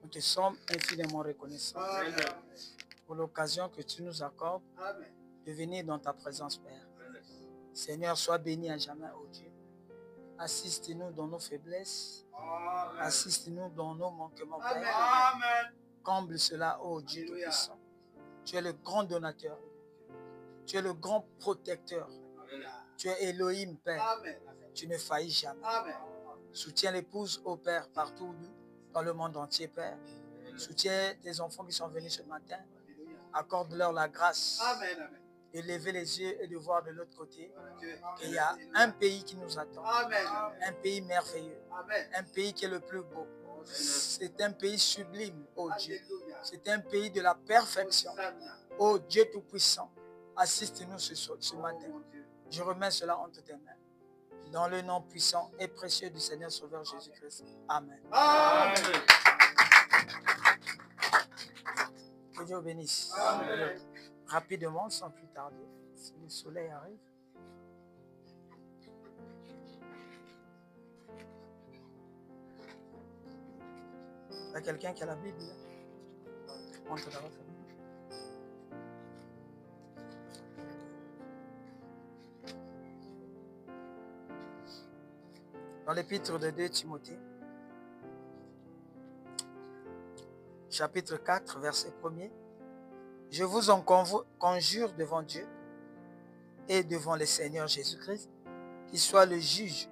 Nous te sommes infiniment reconnaissants pour l'occasion que tu nous accordes de venir dans ta présence, Père. Seigneur, sois béni à jamais, ô Dieu. Assiste-nous dans nos faiblesses. Assiste-nous dans nos manquements, Père. Comble cela, ô Dieu Tout-Puissant. Tu es le grand donateur. Tu es le grand protecteur. Tu es Elohim, Père. Tu ne faillis jamais. Soutiens l'épouse, ô Père, partout dans le monde entier, Père. Soutiens tes enfants qui sont venus ce matin. Accorde-leur la grâce de lever les yeux et de voir de l'autre côté qu'il y a un pays qui nous attend. Un pays merveilleux. Un pays qui est le plus beau. C'est un pays sublime, ô Dieu. C'est un pays de la perfection. Ô Dieu Tout-Puissant, assiste-nous ce matin. Je remets cela entre tes mains. Dans le nom puissant et précieux du Seigneur Sauveur Jésus-Christ. Amen. Amen. Que Dieu bénisse. Amen. Rapidement, sans plus tarder, si le soleil arrive. Il y a quelqu'un qui a la Bible. On te la refait. Dans l'épître de 2 Timothée, chapitre 4, verset 1er, je vous en conjure devant Dieu et devant le Seigneur Jésus-Christ, qui soit le juge,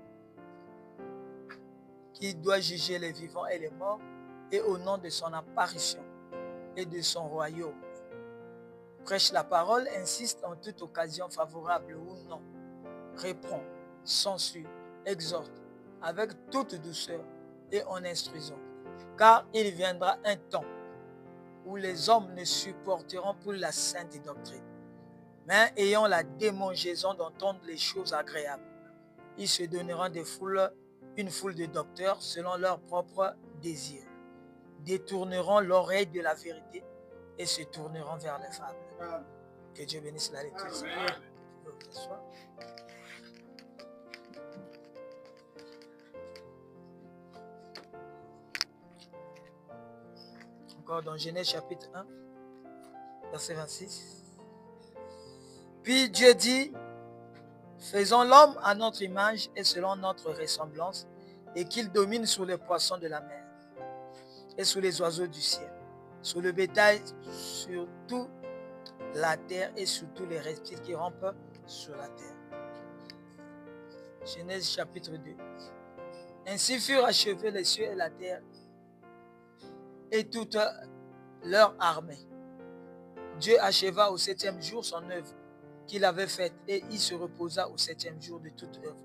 qui doit juger les vivants et les morts, et au nom de son apparition et de son royaume. Prêche la parole, insiste en toute occasion favorable ou non, répond, censure, exhorte, avec toute douceur et en instruisant. Car il viendra un temps où les hommes ne supporteront plus la sainte doctrine, mais ayant la démangeaison d'entendre les choses agréables. Ils se donneront une foule de docteurs selon leurs propres désirs, détourneront l'oreille de la vérité et se tourneront vers les fables. Que Dieu bénisse la lecture. Encore dans Genèse chapitre 1, verset 26. Puis Dieu dit, faisons l'homme à notre image et selon notre ressemblance, et qu'il domine sur les poissons de la mer, et sur les oiseaux du ciel, sur le bétail, sur toute la terre et sur tous les reptiles qui rampent sur la terre. Genèse chapitre 2. Ainsi furent achevés les cieux et la terre, et toute leur armée. Dieu acheva au 7e jour son œuvre qu'il avait faite, et il se reposa au 7e jour de toute œuvre.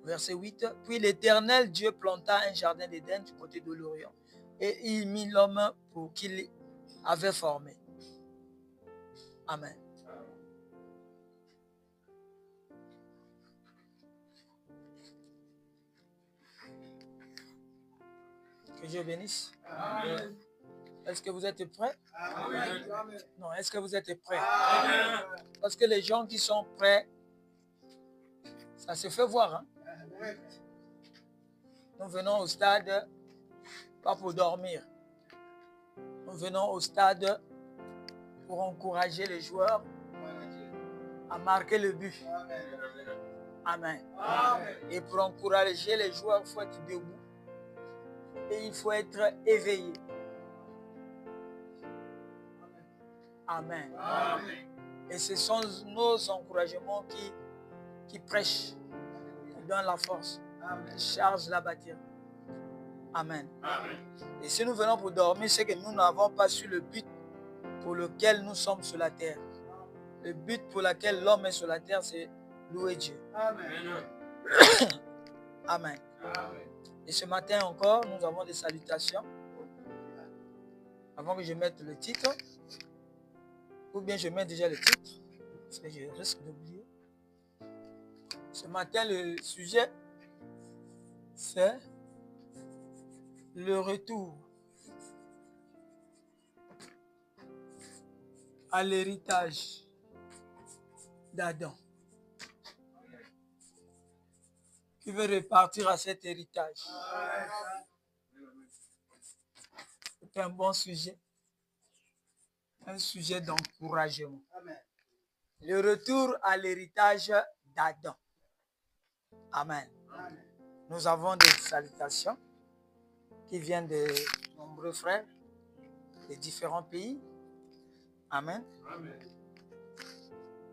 Verset 8. Puis l'Éternel Dieu planta un jardin d'Éden du côté de l'Orient, et il mit l'homme pour qu'il avait formé. Amen. Que Dieu bénisse. Amen. Est-ce que vous êtes prêts? Amen. Non, est-ce que vous êtes prêts? Amen. Parce que les gens qui sont prêts, ça se fait voir. Hein? Nous venons au stade, pas pour dormir. Nous venons au stade pour encourager les joueurs à marquer le but. Amen. Amen. Et pour encourager les joueurs, il faut être debout. Et il faut être éveillé. Amen. Amen. Et ce sont nos encouragements qui prêchent, qui donnent la force, qui chargent la bâtisse. Amen. Amen. Et si nous venons pour dormir, c'est que nous n'avons pas su le but pour lequel nous sommes sur la terre. Le but pour lequel l'homme est sur la terre, c'est louer Dieu. Amen. Amen. Amen. Et ce matin encore, nous avons des salutations. Avant que je mette le titre, ou bien je mets déjà le titre, parce que je risque d'oublier. Ce matin, le sujet, c'est le retour à l'héritage d'Adam. qui veut repartir à cet héritage. C'est un bon sujet. Un sujet d'encouragement. Le retour à l'héritage d'Adam. Amen. Nous avons des salutations qui viennent de nombreux frères de différents pays. Amen.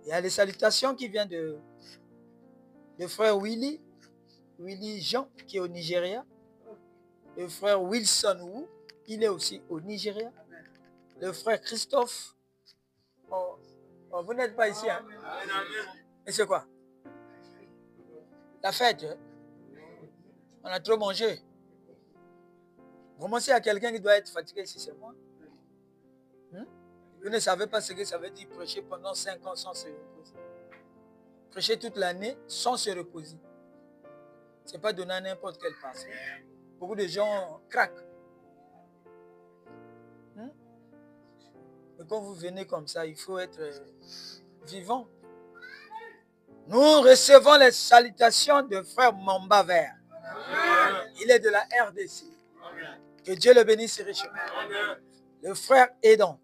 Il y a les salutations qui viennent de frère Willy Jean, qui est au Nigeria. Le frère Wilson Wu, il est aussi au Nigeria. Le frère Christophe. Oh, vous n'êtes pas ici, hein? Et c'est quoi? La fête. Hein? On a trop mangé. Vraiment, s'il y a quelqu'un qui doit être fatigué ici, c'est moi. Vous ne savez pas ce que ça veut dire prêcher pendant 5 ans sans se reposer. Prêcher toute l'année sans se reposer. Ce n'est pas donné à n'importe quel pasteur. Beaucoup de gens craquent. Mais quand vous venez comme ça, il faut être vivant. Nous recevons les salutations de frère Mamba Vert. Il est de la RDC. Que Dieu le bénisse richement. Le frère Edon.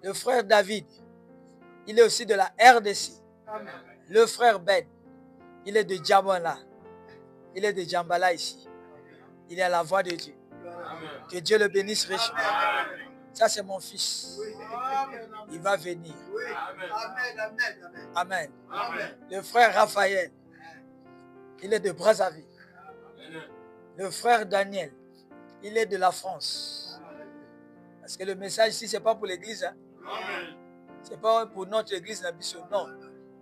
Le frère David. Il est aussi de la RDC. Le frère Ben. Il est de Djambala. Il est de Djambala ici. Il est à la voix de Dieu. Que Dieu le bénisse richement. Ça, c'est mon fils. Il va venir. Amen. Le frère Raphaël. Il est de Brazzaville. Le frère Daniel. Il est de la France. Parce que le message ici, ce n'est pas pour l'église. Hein? Ce n'est pas pour notre église. Non.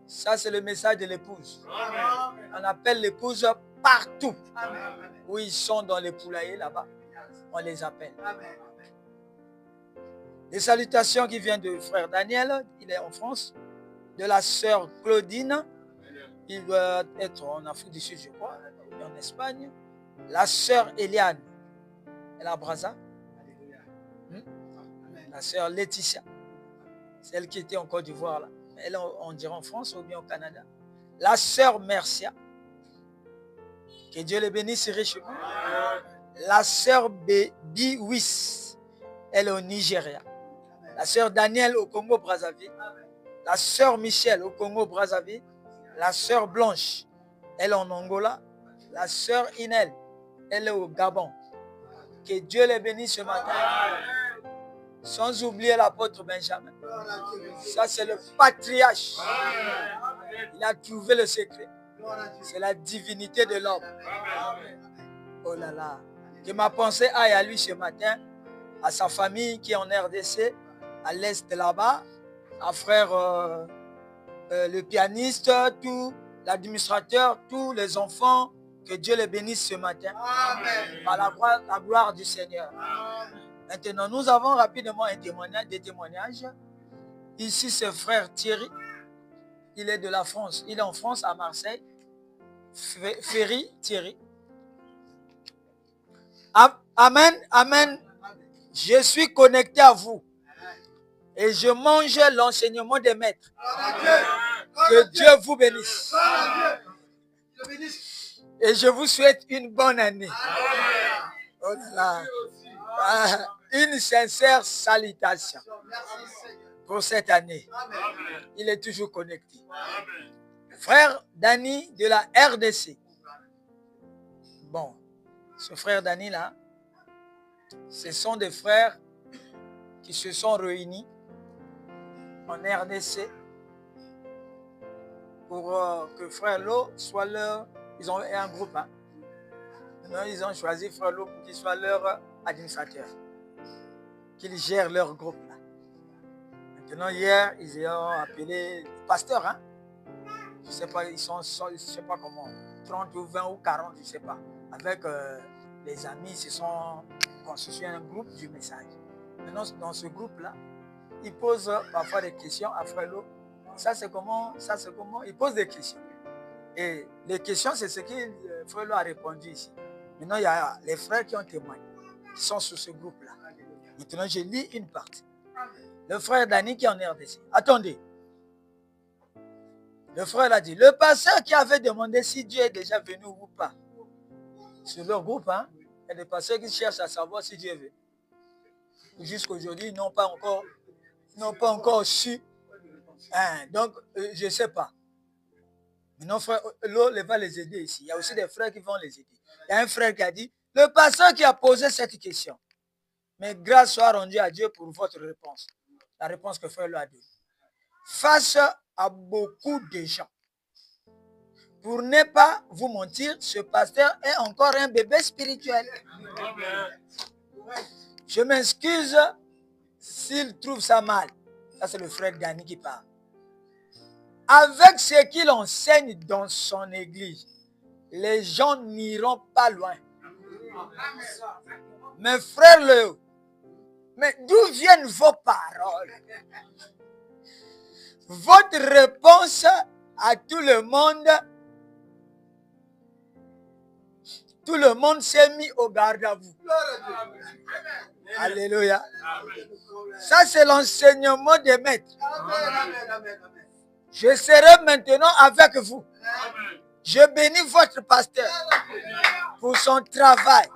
Ça, c'est le message de l'épouse. On appelle l'épouse partout. Où ils sont dans les poulaillers là-bas. On les appelle. Les salutations qui viennent de frère Daniel. Il est en France. De la sœur Claudine. Il doit être en Afrique du Sud, je crois. Et en Espagne. La sœur Eliane. Elle est à Brazza. La sœur Laetitia. Celle qui était en Côte d'Ivoire là. Elle, on dirait en France ou bien au Canada. La sœur Mercia. Que Dieu les bénisse richement. La sœur Biwis. Elle est au Nigeria. La sœur Daniel au Congo-Brazzaville. La sœur Michel au Congo-Brazzaville. La sœur Blanche. Elle est en Angola. La sœur Inel. Elle est au Gabon. Que Dieu les bénisse ce matin. Sans oublier l'apôtre Benjamin. Ça, c'est le patriarche. Il a trouvé le secret. C'est la divinité de l'homme. Oh là là. Que ma pensée aille à lui ce matin, à sa famille qui est en RDC, à l'est là-bas, à frère le pianiste, tout l'administrateur, tous les enfants. Que Dieu les bénisse ce matin. Amen. Par la gloire du Seigneur. Amen. Maintenant, nous avons rapidement des témoignages. Ici, c'est frère Thierry. Il est de la France. Il est en France, à Marseille. Ferry Thierry. Amen, amen. Je suis connecté à vous. Et je mange l'enseignement des maîtres. Que Dieu vous bénisse. Et je vous souhaite une bonne année. Oh là là. Une sincère salutation pour cette année. Il est toujours connecté. Frère Dani de la RDC. Bon, ce frère Dani là, ce sont des frères qui se sont réunis en RDC pour que frère Lo soit leur... Ils ont un groupe. Hein. Maintenant, ils ont choisi frère Lo pour qu'il soit leur administrateur. Qu'il gère leur groupe. Là. Maintenant, hier, ils ont appelé le pasteur. Hein. Je ne sais pas, ils sont, je ne sais pas comment, 30 ou 20 ou 40, je ne sais pas. Avec les amis, ils se sont constitués un groupe du message. Maintenant, dans ce groupe-là, ils posent parfois des questions à frère Lo. Ça, c'est comment, ça, c'est comment. Ils posent des questions. Et les questions, c'est ce que frère Lo a répondu ici. Maintenant, il y a les frères qui ont témoigné, qui sont sur ce groupe-là. Maintenant, je lis une partie. Le frère Dani qui est en RDC. Attendez. Le frère a dit, le pasteur qui avait demandé si Dieu est déjà venu ou pas. Sur leur groupe, hein, il y a des pasteurs qui cherchent à savoir si Dieu est venu. Jusqu'aujourd'hui, ils n'ont pas encore su. Hein, donc, je ne sais pas. Maintenant, frère, l'eau va les aider ici. Il y a aussi des frères qui vont les aider. Il y a un frère qui a dit, le pasteur qui a posé cette question. Mais grâce soit rendue à Dieu pour votre réponse. La réponse que frère lui a donnée. Face à beaucoup de gens. Pour ne pas vous mentir, ce pasteur est encore un bébé spirituel. Je m'excuse s'il trouve ça mal. Ça, c'est le frère Dani qui parle. Avec ce qu'il enseigne dans son église, les gens n'iront pas loin. Mes frères Léo, mais d'où viennent vos paroles? Votre réponse à tout le monde s'est mis au garde à vous. Alléluia. Ça, c'est l'enseignement des maîtres. Je serai maintenant avec vous. Je bénis votre pasteur pour son travail.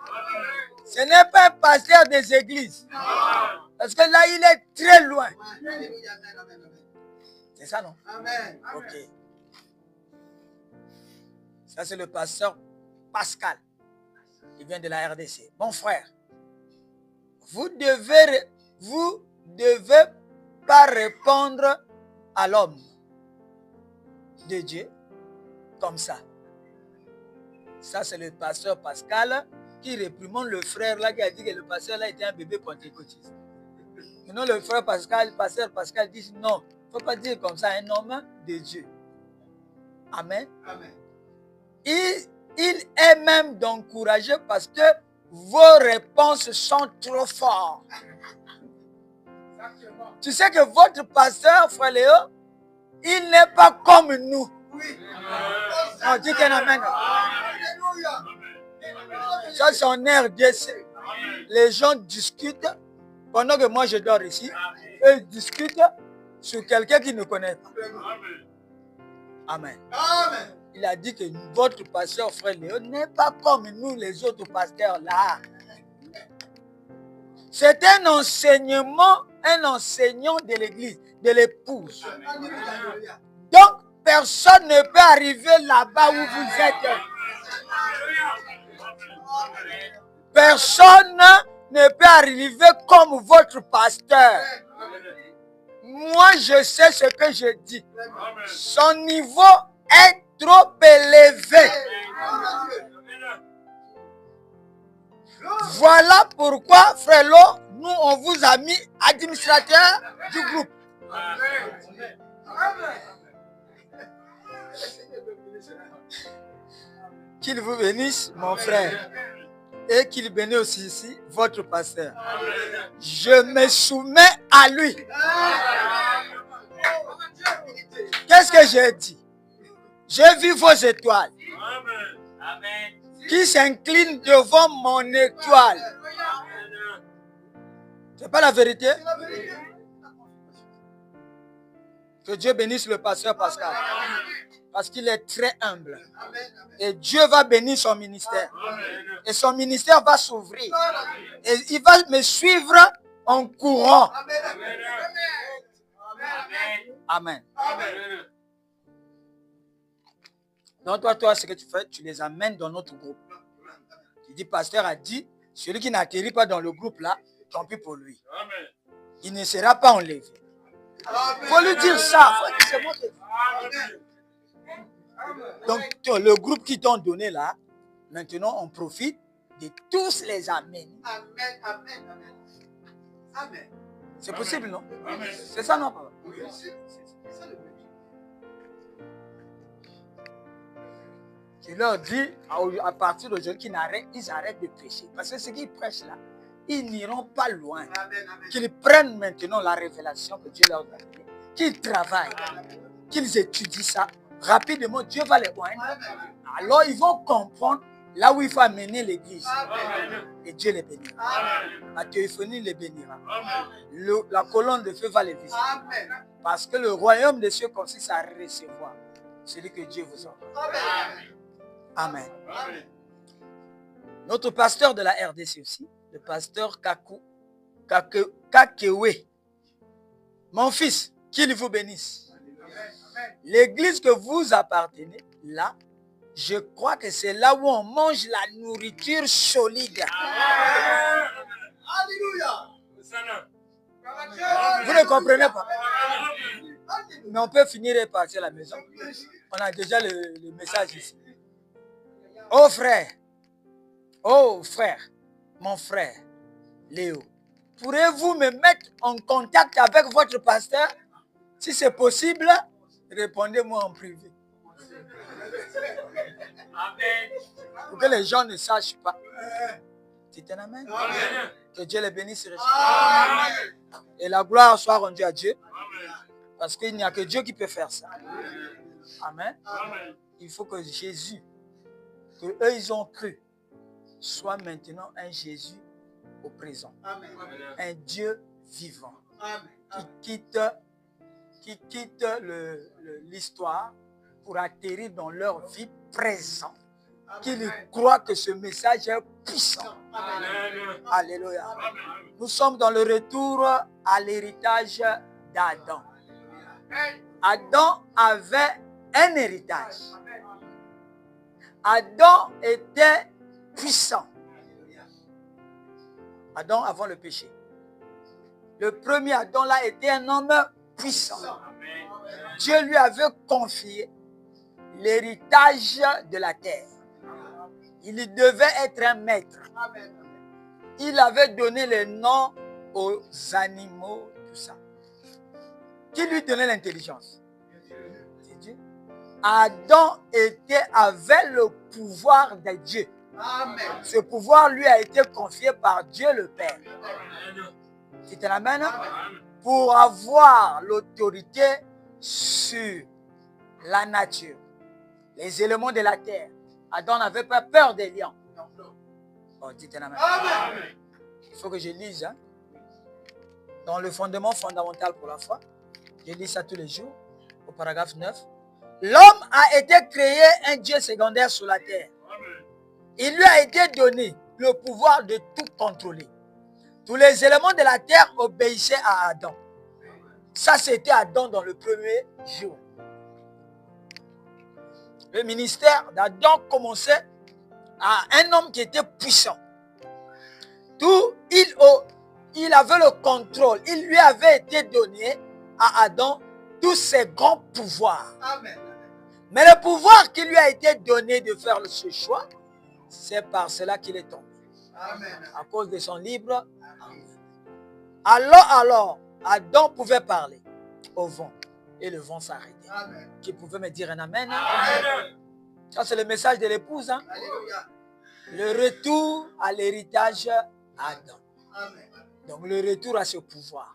Ce n'est pas un pasteur des églises. Parce que là, il est très loin. C'est ça, non? Ok. Ça, c'est le pasteur Pascal. Il vient de la RDC. Mon frère, vous devez pas répondre à l'homme de Dieu comme ça. Ça, c'est le pasteur Pascal qui réprimande le frère là qui a dit que le pasteur là était un bébé pentecôtiste. Maintenant, le frère Pascal, pasteur Pascal dit non, il ne faut pas dire comme ça un homme de Dieu. Amen. Amen. Il est même d'encourager parce que vos réponses sont trop fortes. Tu sais que votre pasteur, frère Léo, il n'est pas comme nous. Oui. On dit qu'un amen. Ça, c'est en RDC. Les gens discutent pendant que moi je dors ici. Ils discutent sur quelqu'un qui ne connaît pas. Amen. Amen. Il a dit que votre pasteur, frère Léo, n'est pas comme nous les autres pasteurs là. C'est un enseignant de l'église, de l'épouse. Donc, personne ne peut arriver là-bas où vous êtes. Personne ne peut arriver comme votre pasteur. Moi, je sais ce que je dis. Son niveau est trop élevé. Voilà pourquoi, frère Lo, nous, on vous a mis administrateur du groupe. Qu'il vous bénisse, mon frère. Et qu'il bénisse aussi ici, votre pasteur. Je me soumets à lui. Qu'est-ce que j'ai dit? J'ai vu vos étoiles. Qui s'inclinent devant mon étoile. C'est pas la vérité? Que Dieu bénisse le pasteur Pascal. Parce qu'il est très humble. Et Dieu va bénir son ministère. Et son ministère va s'ouvrir. Et il va me suivre en courant. Amen. Donc toi, ce que tu fais, tu les amènes dans notre groupe. Tu dis, pasteur a dit, celui qui n'atterrit pas dans le groupe là, tant pis pour lui. Il ne sera pas enlevé. Il faut lui dire ça. Donc, le groupe qui t'ont donné là, maintenant, on profite de tous les amener. Amen, amen, amen. Amen. C'est possible, non? C'est ça, non, papa? Oui, c'est ça le but. Je leur dis, à partir d'aujourd'hui, ils arrêtent de prêcher. Parce que ce qu'ils prêchent là, ils n'iront pas loin. Qu'ils prennent maintenant la révélation que Dieu leur a donnée. Qu'ils travaillent. Qu'ils étudient ça. Rapidement, Dieu va les oindre. Alors, ils vont comprendre là où il faut amener l'église. Et Dieu les bénira. La théophonie les bénira. La colonne de feu va les visiter. Parce que le royaume des cieux consiste à recevoir. C'est dit que Dieu vous embrasse. Amen. Amen. Notre pasteur de la RDC aussi, le pasteur Kakewe. Mon fils, qu'il vous bénisse. L'église que vous appartenez, là, je crois que c'est là où on mange la nourriture solide. Alléluia. Vous ne comprenez pas? Mais on peut finir et partir à la maison. On a déjà le message ici. Oh frère, mon frère, Léo, pourrez-vous me mettre en contact avec votre pasteur? Si c'est possible, répondez-moi en privé. Pour que les gens ne sachent pas. C'est un amen. Que Dieu les bénisse. Et la gloire soit rendue à Dieu. Parce qu'il n'y a que Dieu qui peut faire ça. Amen. Il faut que Jésus, que eux ils ont cru, soit maintenant un Jésus au présent. Un Dieu vivant. Qui quitte l'histoire pour atterrir dans leur vie présente. Qu'ils croient que ce message est puissant. Alléluia. Nous sommes dans le retour à l'héritage d'Adam. Adam avait un héritage. Adam était puissant. Adam avant le péché. Le premier Adam là était un homme puissant. Dieu lui avait confié l'héritage de la terre. Il devait être un maître. Il avait donné les noms aux animaux, tout ça. Qui lui donnait l'intelligence? C'est Dieu. Adam avait le pouvoir de Dieu. Amen. Ce pouvoir lui a été confié par Dieu le Père. C'est un amen. Pour avoir l'autorité sur la nature, les éléments de la terre. Adam n'avait pas peur des lions. Oh, dites un amen. Il faut que je lise. Hein? Dans le fondement fondamental pour la foi, je lis ça tous les jours, au paragraphe 9. L'homme a été créé un Dieu secondaire sur la terre. Il lui a été donné le pouvoir de tout contrôler. Tous les éléments de la terre obéissaient à Adam. Ça, c'était Adam dans le premier jour. Le ministère d'Adam commençait à un homme qui était puissant. Il avait le contrôle. Il lui avait été donné à Adam tous ses grands pouvoirs. Amen. Mais le pouvoir qui lui a été donné de faire ce choix, c'est par cela qu'il est tombé. Amen. À cause de son libre. Alors, Adam pouvait parler au vent et le vent s'arrêtait. Qui pouvait me dire un amen? Amen. Ça, c'est le message de l'épouse. Hein? Le retour à l'héritage d'Adam. Donc, le retour à ce pouvoir.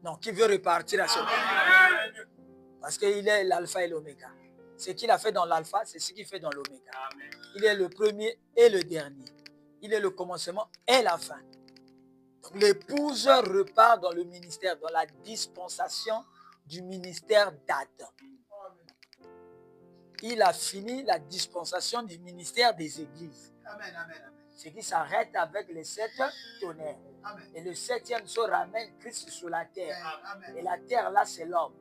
Donc, qui veut repartir à ce pouvoir? Parce qu'il est l'alpha et l'oméga. Ce qu'il a fait dans l'alpha, c'est ce qu'il fait dans l'oméga. Il est le premier et le dernier. Il est le commencement et la fin. Donc, l'épouse repart dans le ministère, dans la dispensation du ministère d'Adam. Il a fini la dispensation du ministère des églises. Amen, amen. Ce qui s'arrête avec les 7 tonnerres. Amen. Et le 7e se ramène Christ sur la terre. Amen. Et la terre là, c'est l'homme.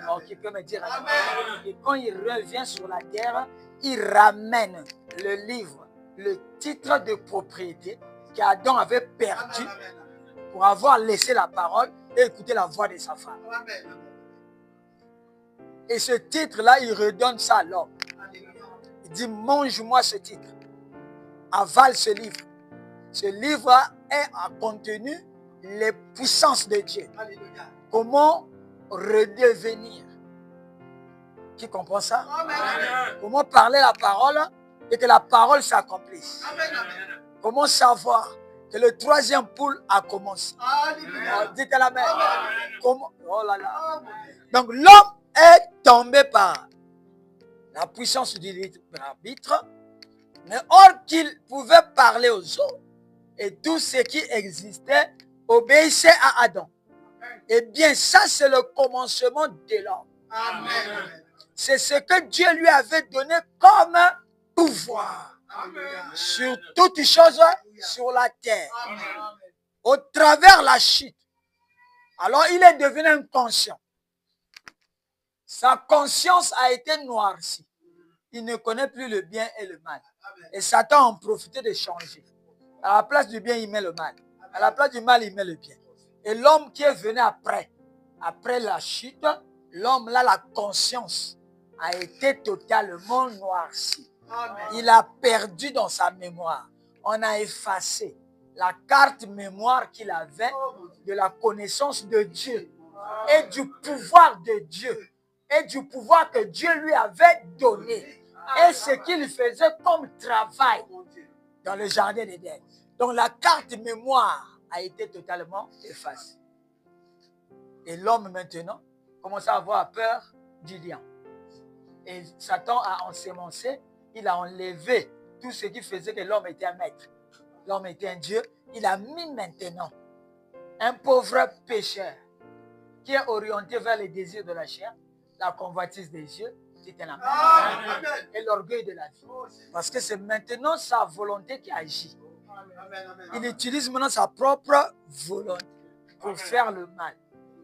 Donc il peut me dire amen. Et quand il revient sur la terre, il ramène le livre, le titre de propriété qu'Adam avait perdu pour avoir laissé la parole et écouter la voix de sa femme. Amen. Et ce titre-là, il redonne ça à l'homme. Il dit, mange-moi ce titre. Avale ce livre. Ce livre a contenu les puissances de Dieu. Alléluia. Comment redevenir. Qui comprend ça? Amen. Comment parler la parole et que la parole s'accomplisse. Comment savoir que le 3e poule a commencé. Dites à la main. Comment... Oh là là. Donc l'homme est tombé par la puissance du libre arbitre, mais or qu'il pouvait parler aux autres, et tout ce qui existait obéissait à Adam. Eh bien, ça, c'est le commencement de l'homme. c'est ce que Dieu lui avait donné comme pouvoir. Sur toutes choses sur la terre. Au travers la chute. Alors il est devenu inconscient. Sa conscience a été noircie. Il ne connaît plus le bien et le mal. Et Satan en profitait de changer. À la place du bien, il met le mal. À la place du mal, il met le bien. Et l'homme qui est venu après la chute, l'homme là, la conscience a été totalement noircie. Il a perdu dans sa mémoire. On a effacé la carte mémoire qu'il avait de la connaissance de Dieu et du pouvoir de Dieu et du pouvoir que Dieu lui avait donné et ce qu'il faisait comme travail dans le jardin d'Éden. Donc la carte mémoire a été totalement effacée. Et l'homme maintenant commence à avoir peur du lion. Et Satan a ensemencé, il a enlevé tout ce qui faisait que l'homme était un maître. L'homme était un Dieu. Il a mis maintenant un pauvre pécheur qui est orienté vers les désirs de la chair, la convoitise des yeux, et l'orgueil de la vie. Parce que c'est maintenant sa volonté qui agit. Il utilise maintenant sa propre volonté pour faire le mal.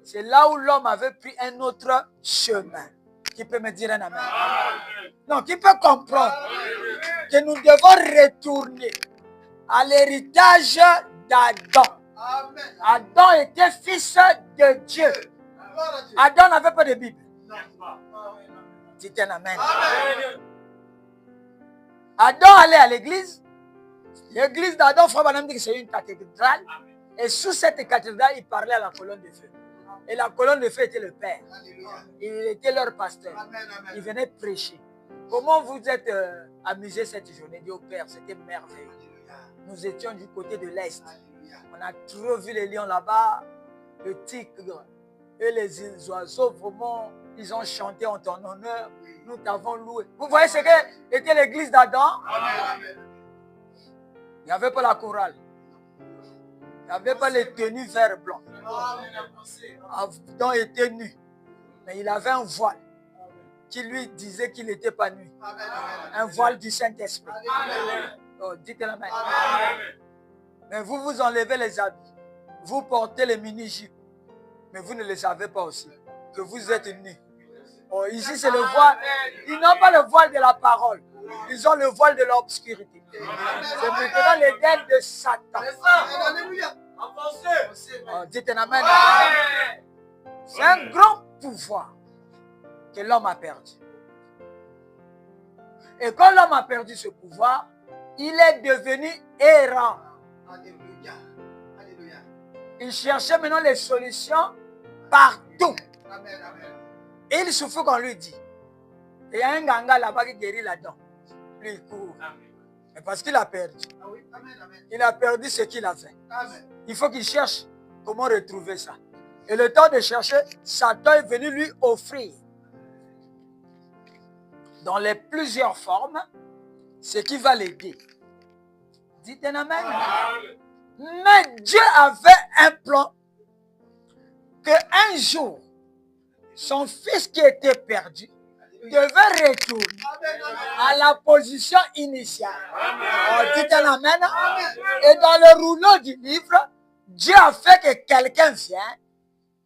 C'est là où l'homme avait pris un autre chemin. Qui peut me dire un amen? Non, qui peut comprendre que nous devons retourner à l'héritage d'Adam. Adam était fils de Dieu. Adam n'avait pas de Bible. Dites un amen. Adam allait à l'église. L'église d'Adam, Frère Branham dit que c'est une cathédrale. Et sous cette cathédrale, il parlait à la colonne de feu. Et la colonne de feu était le Père. Il était leur pasteur. Il venait prêcher. Comment vous êtes amusés cette journée? Dit au Père, c'était merveilleux. Nous étions du côté de l'Est. On a trop vu les lions là-bas, le tigre et les oiseaux. Vraiment, ils ont chanté en ton honneur. Nous t'avons loué. Vous voyez ce qu'était l'église d'Adam? Il n'y avait pas la chorale. Il n'y avait pas les tenues vert blanc. Adam était nu. Mais il avait un voile qui lui disait qu'il n'était pas nu. Un voile du Saint-Esprit. Oh, dites la main. Mais vous vous enlevez les habits. Vous portez les mini-jupes. Mais vous ne le savez pas aussi. Que vous êtes nus. Oh, ici, c'est le voile. Ils n'ont pas le voile de la parole. Ils ont le voile de l'obscurité. C'est maintenant l'Éden de Satan. Oh, dites un amen. C'est un grand pouvoir que l'homme a perdu. Et quand l'homme a perdu ce pouvoir, il est devenu errant. Il cherchait maintenant les solutions partout. Et il suffit qu'on lui dit. Il y a un ganga là-bas qui guérit la dent. Lui, il court. Mais parce qu'il a perdu. Il a perdu ce qu'il a fait. Il faut qu'il cherche comment retrouver ça. Et le temps de chercher, Satan est venu lui offrir dans les plusieurs formes ce qui va l'aider. Dites un amen. Mais Dieu avait un plan que un jour, son fils qui était perdu devait retourner à la position initiale. Oh, dites un amen. Et dans le rouleau du livre, Dieu a fait que quelqu'un vienne,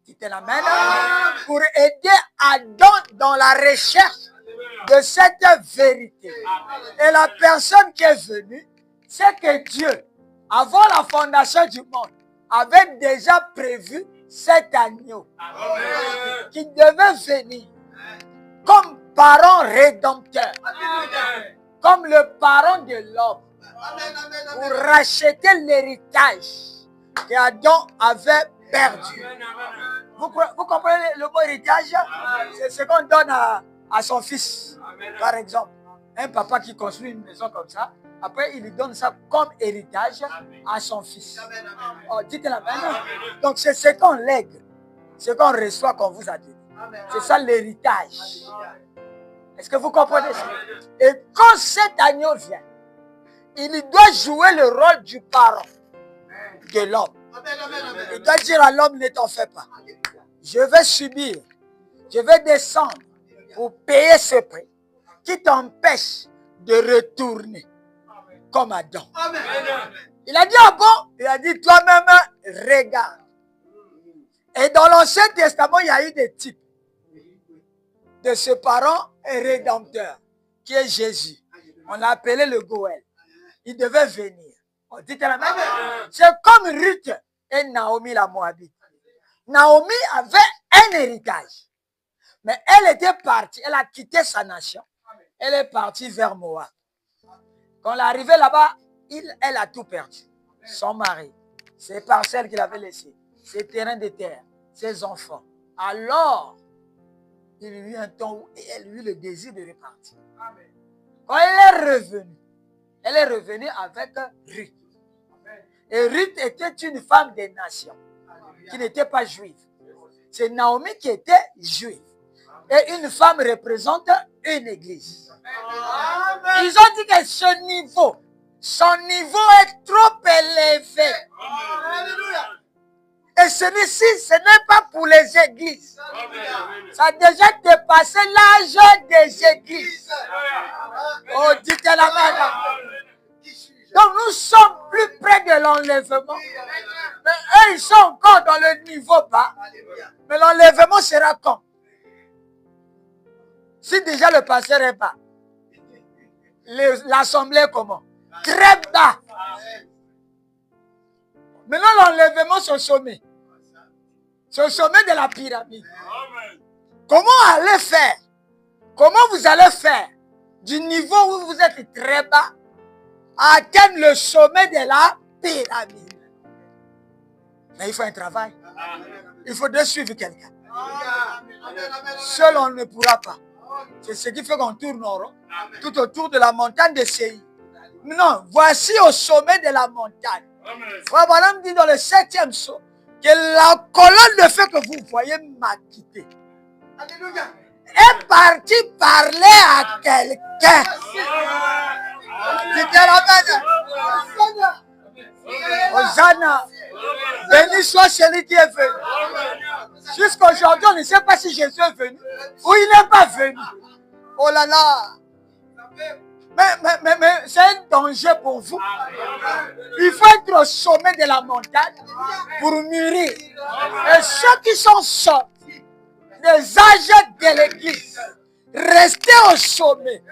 dites un amen, pour aider Adam dans la recherche de cette vérité. Et la personne qui est venue, c'est que Dieu, avant la fondation du monde, avait déjà prévu cet agneau qui devait venir comme parent rédempteur, comme le parent de l'homme, pour racheter l'héritage qu'Adam avait perdu. Vous comprenez le mot héritage? C'est ce qu'on donne à son fils, par exemple. Un papa qui construit une maison comme ça, après il lui donne ça comme héritage à son fils. Oh, dites la même. Donc c'est ce qu'on lègue, ce qu'on reçoit qu'on vous a dit. C'est ça l'héritage. Est-ce que vous comprenez ça? Et quand cet agneau vient, il doit jouer le rôle du parent de l'homme. Il doit dire à l'homme, ne t'en fais pas. Je vais subir, je vais descendre pour payer ce prix qui t'empêche de retourner comme Adam. Il a dit, ah bon? Il a dit, toi-même, regarde. Et dans l'Ancien Testament, il y a eu des types de ce parent rédempteur qui est Jésus. On l'a appelé le Goël. Il devait venir. On dit la même. C'est comme Ruth et Naomi la Moabite. Naomi avait un héritage. Mais elle était partie, elle a quitté sa nation. Elle est partie vers Moab. Quand elle est arrivée là-bas, elle a tout perdu. Son mari, ses parcelles qu'il avait laissées, ses terrains de terre, ses enfants. Alors, il y a eu un temps où elle eut le désir de repartir. Quand elle est revenue avec Ruth. Et Ruth était une femme des nations qui n'était pas juive. C'est Naomi qui était juive. Et une femme représente une église. Ils ont dit que son niveau est trop élevé. Et celui-ci, ce n'est pas pour les églises. Ça a déjà dépassé l'âge des églises. Oh, dites-la madame. Donc nous sommes plus près de l'enlèvement. Mais eux, ils sont encore dans le niveau bas. Mais l'enlèvement sera quand? Si déjà le pasteur est bas, l'assemblée est comment? Très bas. Maintenant, l'enlèvement, c'est au sommet. C'est au sommet de la pyramide. Comment allez faire? Comment vous allez faire du niveau où vous êtes très bas à atteindre le sommet de la pyramide? Mais il faut un travail. Il faudrait suivre quelqu'un. Seul, on ne pourra pas. C'est ce qui fait qu'on tourne en rond tout autour de la montagne de Séir. Non, voici au sommet de la montagne. Frère Branham dit dans le 7e saut que la colonne de feu que vous voyez m'a quitté. Est parti parler à quelqu'un. C'était la peine. Hosanna. Béni soit celui qui est venu. Jusqu'à aujourd'hui, on ne sait pas si Jésus est venu ou il n'est pas venu. Oh là là. Mais c'est un danger pour vous. Il faut être au sommet de la montagne pour mûrir. Et ceux qui sont sortis des âges de l'église, restez au sommet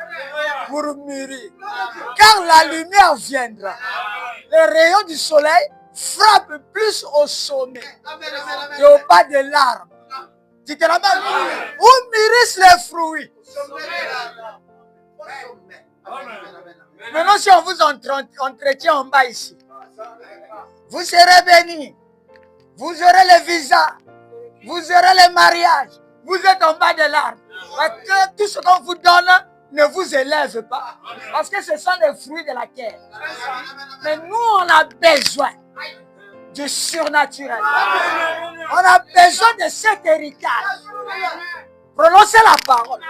pour mûrir. Car la lumière viendra. Les rayons du soleil frappent plus au sommet et au bas de l'arbre. Tu te rappelles? Où mûrissent les fruits? Maintenant, si on vous entretient en bas ici, vous serez bénis. Vous aurez le visa. Vous aurez le mariage. Vous êtes en bas de l'arbre. Parce que tout ce qu'on vous donne ne vous élève pas. Parce que ce sont les fruits de la terre. Mais nous, on a besoin du surnaturel. On a besoin de cet héritage. Prononcez la parole.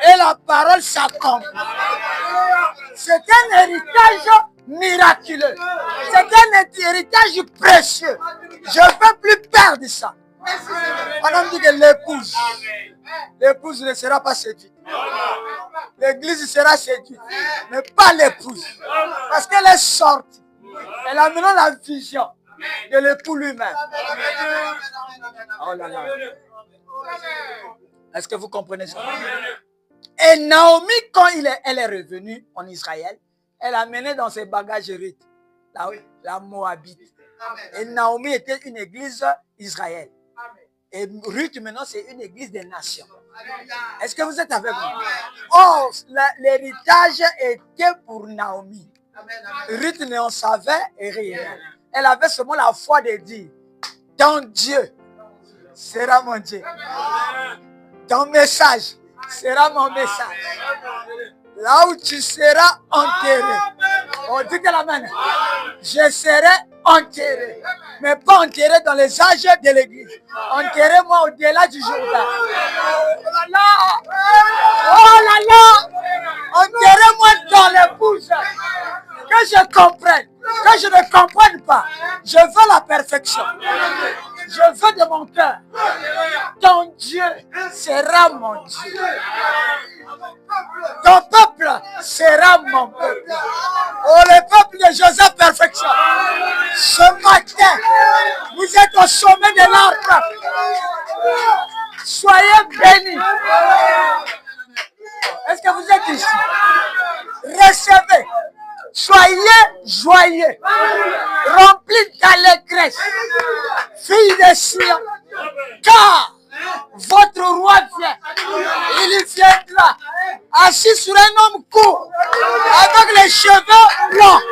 Et la parole s'accomplit. C'est un héritage miraculeux. C'est un héritage précieux. Je ne peux plus perdre ça. On dit que l'épouse ne sera pas séduite. L'église sera séduite, mais pas l'épouse. Parce qu'elle est sortie. Elle a maintenant la vision de l'époux lui-même. Oh là là. Est-ce que vous comprenez ça? Et Naomi, quand elle est revenue en Israël, elle a mené dans ses bagages Ruth, la Moabite. Et Naomi était une église Israël. Et Ruth, maintenant, c'est une église des nations. Est-ce que vous êtes avec moi? Oh, l'héritage était pour Naomi. Ruth n'en savait rien. Elle avait seulement la foi de dire, ton Dieu sera mon Dieu. Ton message sera mon message. Là où tu seras enterré. On dit que la main. Je serai enterré. Mais pas enterré dans les âges de l'église. Enterrez-moi au-delà du Jourdain. Oh là là. Oh là là. Enterrez-moi dans l'épouse. Que je comprenne. Que je ne comprenne pas. Je veux la perfection. Je veux de mon cœur. Ton Dieu sera mon Dieu. sera mon peuple. Oh, le peuple de Joseph perfection. Ce matin, vous êtes au sommet de l'arbre. Soyez bénis. Est-ce que vous êtes ici? Recevez. Soyez joyeux. Remplis d'allégresse. Fille de Sion. Car votre roi vient. Il viendra. Assis sur un homme court. Avec les cheveux blancs.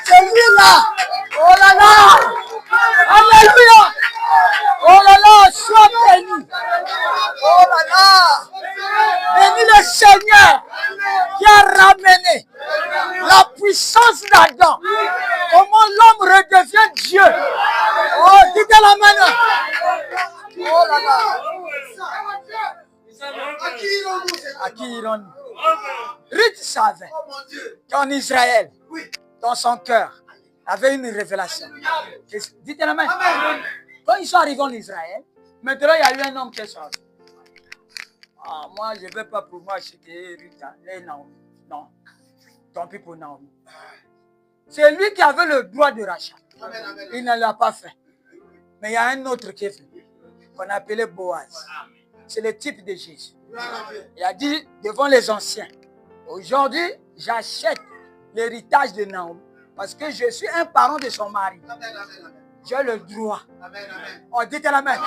Celui-là. Oh là là. Alléluia. Oh là là. Sois béni. Oh là là. Bénis le Seigneur qui a ramené la puissance d'Adam. Comment l'homme redevient Dieu. Oh, dites la main. Oh là là. À qui irons-nous? Ruth savait qu'en Israël, dans son cœur, avait une révélation. Dites la main. Quand ils sont arrivés en Israël, maintenant il y a eu un homme qui est sorti. Ah, moi, je ne vais pas pour moi acheter Ruth. Non. Tant pis pour Naomi. C'est lui qui avait le droit de rachat. Il ne l'a pas fait. Mais il y a un autre qui est fait, qu'on appelait Boaz. C'est le type de Jésus. Il a dit devant les anciens, aujourd'hui, j'achète l'héritage de Naomi parce que je suis un parent de son mari. J'ai le droit. On dit à la main.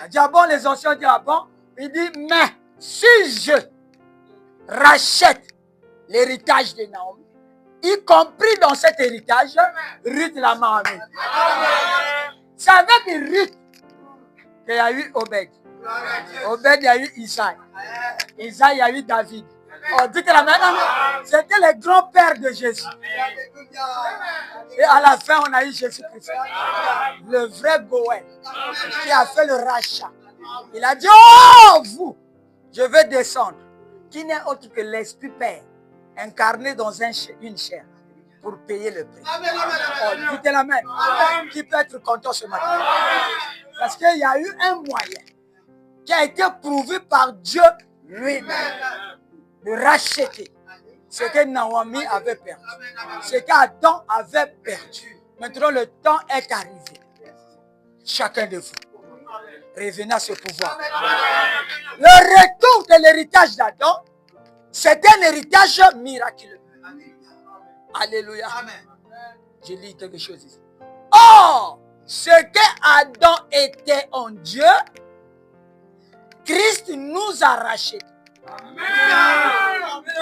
Il dit, ah bon, les anciens disent, ah bon. Il dit, mais si je rachète l'héritage de Naomi, y compris dans cet héritage, Ruth la m'a amené. C'est avec Ruth qu'il y a eu Obed. Obed, il y a eu Isaïe. Isaïe, il y a eu David. On dit que la main, c'était le grand-père de Jésus. Et à la fin, on a eu Jésus-Christ. Le vrai Goël qui a fait le rachat. Il a dit, oh, vous, je vais descendre. Qui n'est autre que l'Esprit Père, incarné dans une chair, pour payer le prix. Oh, dites la main. Qui peut être content ce matin? Parce qu'il y a eu un moyen qui a été prouvé par Dieu lui-même de racheter ce que Naomi avait perdu, ce qu'Adam avait perdu. Maintenant, le temps est arrivé. Chacun de vous, revenez à ce pouvoir. Le retour de l'héritage d'Adam, c'est un héritage miraculeux. Alléluia. Je lis quelque chose ici. Or, ce que Adam était en Dieu, Christ nous a rachetés.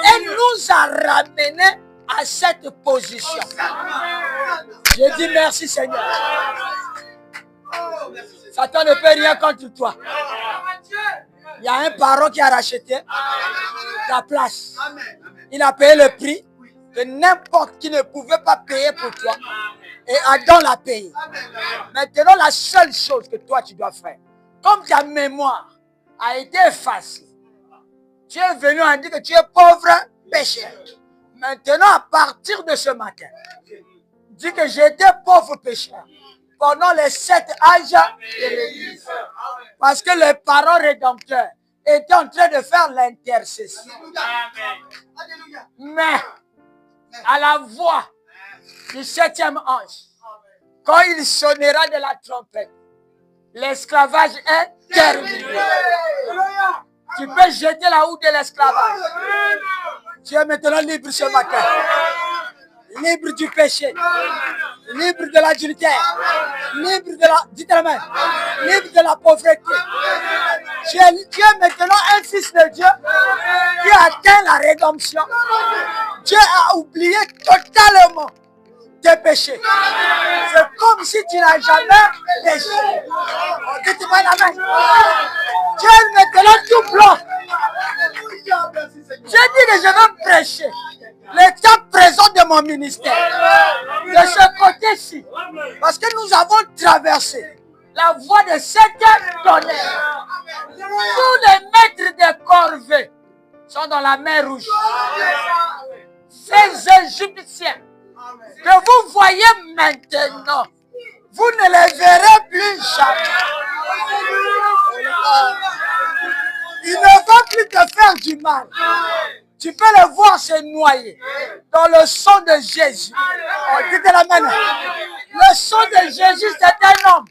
Et nous a ramenés à cette position. Je dis merci Seigneur. Satan ne peut rien contre toi. Il y a un parent qui a racheté ta place. Il a payé le prix que n'importe qui ne pouvait pas payer pour toi. Et Adam l'a payé. Maintenant, la seule chose que toi tu dois faire, comme ta mémoire a été effacée, tu es venu en dire que tu es pauvre pécheur. Maintenant, à partir de ce matin, dis que j'étais pauvre pécheur pendant les 7 âges de l'Église. Parce que les parents rédempteurs étaient en train de faire l'intercession. Mais, à la voix du 7e ange, quand il sonnera de la trompette, l'esclavage est terminé. Tu peux jeter la houe de l'esclavage. Tu es maintenant libre ce matin. Libre du péché. Libre de l'adultère. Libre de la... Dites-le même. Libre de la pauvreté. Tu es maintenant un fils de Dieu qui a atteint la rédemption. Dieu a oublié totalement tes péchés. C'est comme si tu n'as jamais péché. Dites-moi la main. Dieu est maintenant tout blanc. J'ai dit que je vais prêcher l'état présent de mon ministère. De ce côté-ci. Parce que nous avons traversé la voie de 7 tonnerres. Tous les maîtres des corvées sont dans la mer Rouge. Ces Égyptiens que vous voyez maintenant, vous ne les verrez plus jamais. Ils ne vont plus te faire du mal. Tu peux le voir se noyer dans le sang de Jésus. Oh, dites l'amen. Le sang de Jésus, c'est un homme.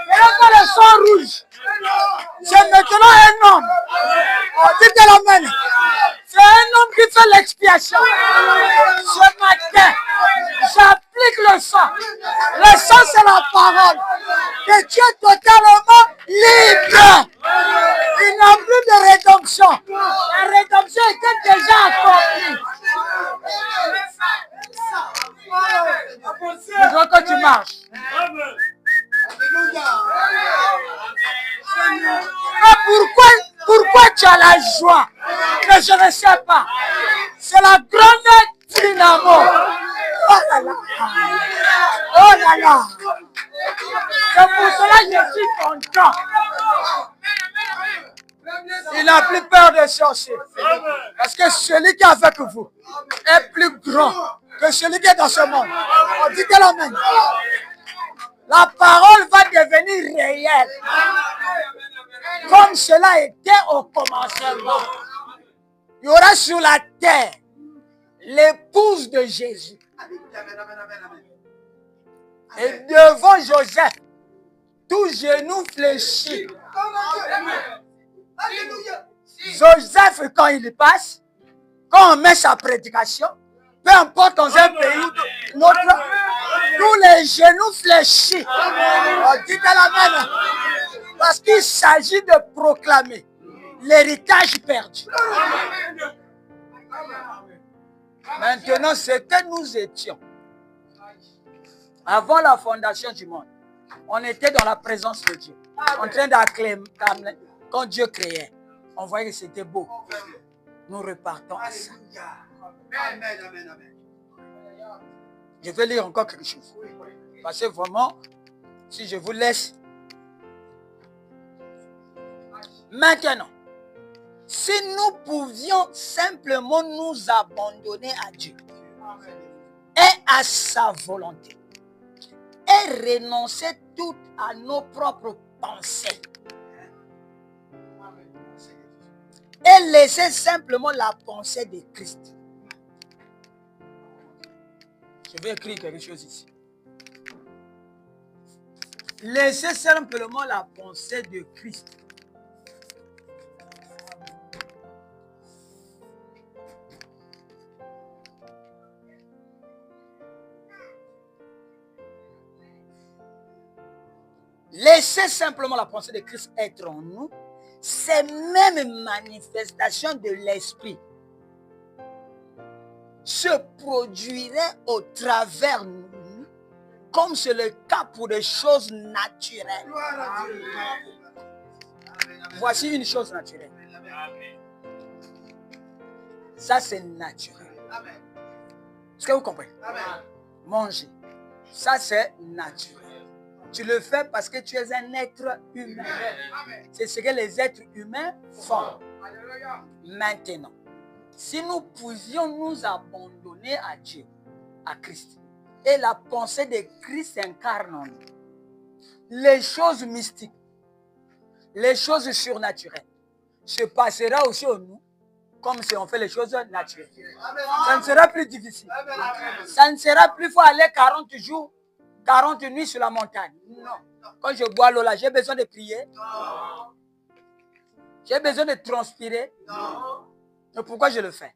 Et là, pas le sang rouge. C'est maintenant un homme. Oh, dites l'amen. C'est un homme qui fait l'expiation. Ce matin, j'applique le sang. Le sang, c'est la parole. Que tu es totalement libre. Il n'y a plus de rédemption. La rédemption était déjà accomplie. Je vois que tu marches. Mais pourquoi tu as la joie? Que je ne sais pas. C'est la grande dynamo. Oh là là. Oh là là. C'est pour cela que je suis content. Il n'a plus peur de chercher. Parce que celui qui est avec vous est plus grand que celui qui est dans ce monde. On dit que l'amen. La parole va devenir réelle. Comme cela était au commencement. Il y aura sur la terre l'épouse de Jésus. Et devant Joseph, tout genou fléchit. Joseph, quand il passe, quand on met sa prédication, peu importe dans un pays ou l'autre, tous les genoux fléchissent. On dit à la main, parce qu'il s'agit de proclamer l'héritage perdu. Maintenant, ce que nous étions, avant la fondation du monde, on était dans la présence de Dieu, en train d'acclamer. Quand Dieu créait, on voyait que c'était beau. Nous repartons à ça. Je vais lire encore quelque chose. Parce que vraiment, si je vous laisse. Maintenant, si nous pouvions simplement nous abandonner à Dieu et à sa volonté et renoncer tout à nos propres pensées et laisser simplement la pensée de Christ. Je vais écrire quelque chose ici. Laissez simplement la pensée de Christ. Laissez simplement la pensée de Christ être en nous. Ces mêmes manifestations de l'esprit se produiraient au travers de nous, comme c'est le cas pour des choses naturelles. Voici une chose naturelle. Ça, c'est naturel. Est-ce que vous comprenez? Manger. Ça, c'est naturel. Tu le fais parce que tu es un être humain. C'est ce que les êtres humains font. Maintenant, si nous pouvions nous abandonner à Dieu, à Christ, et la pensée de Christ s'incarne en nous, les choses mystiques, les choses surnaturelles, se passera aussi en nous, comme si on fait les choses naturelles. Ça ne sera plus difficile. Ça ne sera plus, il faut aller 40 jours, 40 nuits sur la montagne. Non. Quand je bois l'eau là, j'ai besoin de prier. Non. J'ai besoin de transpirer. Non. Donc pourquoi je le fais?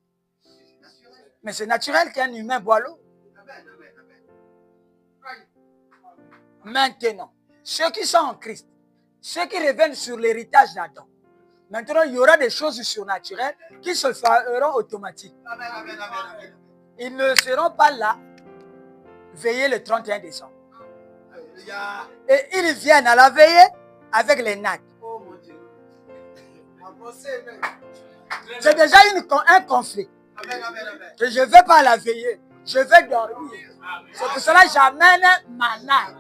Mais c'est naturel qu'un humain boit l'eau. Maintenant, ceux qui sont en Christ, ceux qui reviennent sur l'héritage d'Adam, maintenant il y aura des choses surnaturelles qui se feront automatiques. Ils ne seront pas là, veiller le 31 décembre. Et ils viennent à la veillée avec les nattes. C'est déjà un conflit. Que je ne vais pas à la veillée, je vais dormir. C'est pour cela que j'amène ma natte.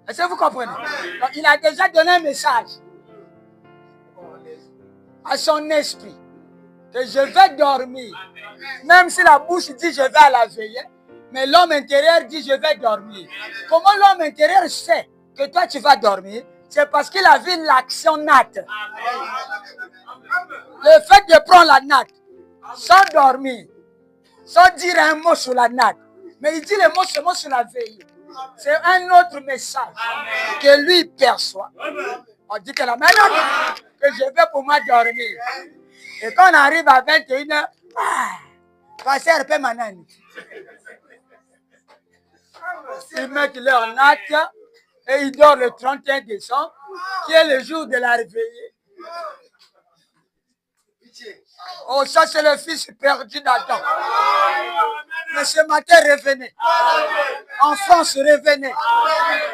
Est-ce que vous comprenez? Donc, il a déjà donné un message à son esprit que je vais dormir. Même si la bouche dit je vais à la veillée, mais l'homme intérieur dit je vais dormir. Comment l'homme intérieur sait que toi tu vas dormir? c'est parce qu'il a vu l'action natte. Le fait de prendre la natte, sans dormir, sans dire un mot sur la natte, mais il dit les mots seulement sur la veille. C'est un autre message que lui perçoit. On dit que la manière que je vais pour moi dormir. Et quand on arrive à 21h, passer peut manani. Il met leur natte et il dort le 31 décembre, qui est le jour de la réveillée. Oh, ça c'est le fils perdu d'Adam. Mais ce matin, revenez. En France, revenez.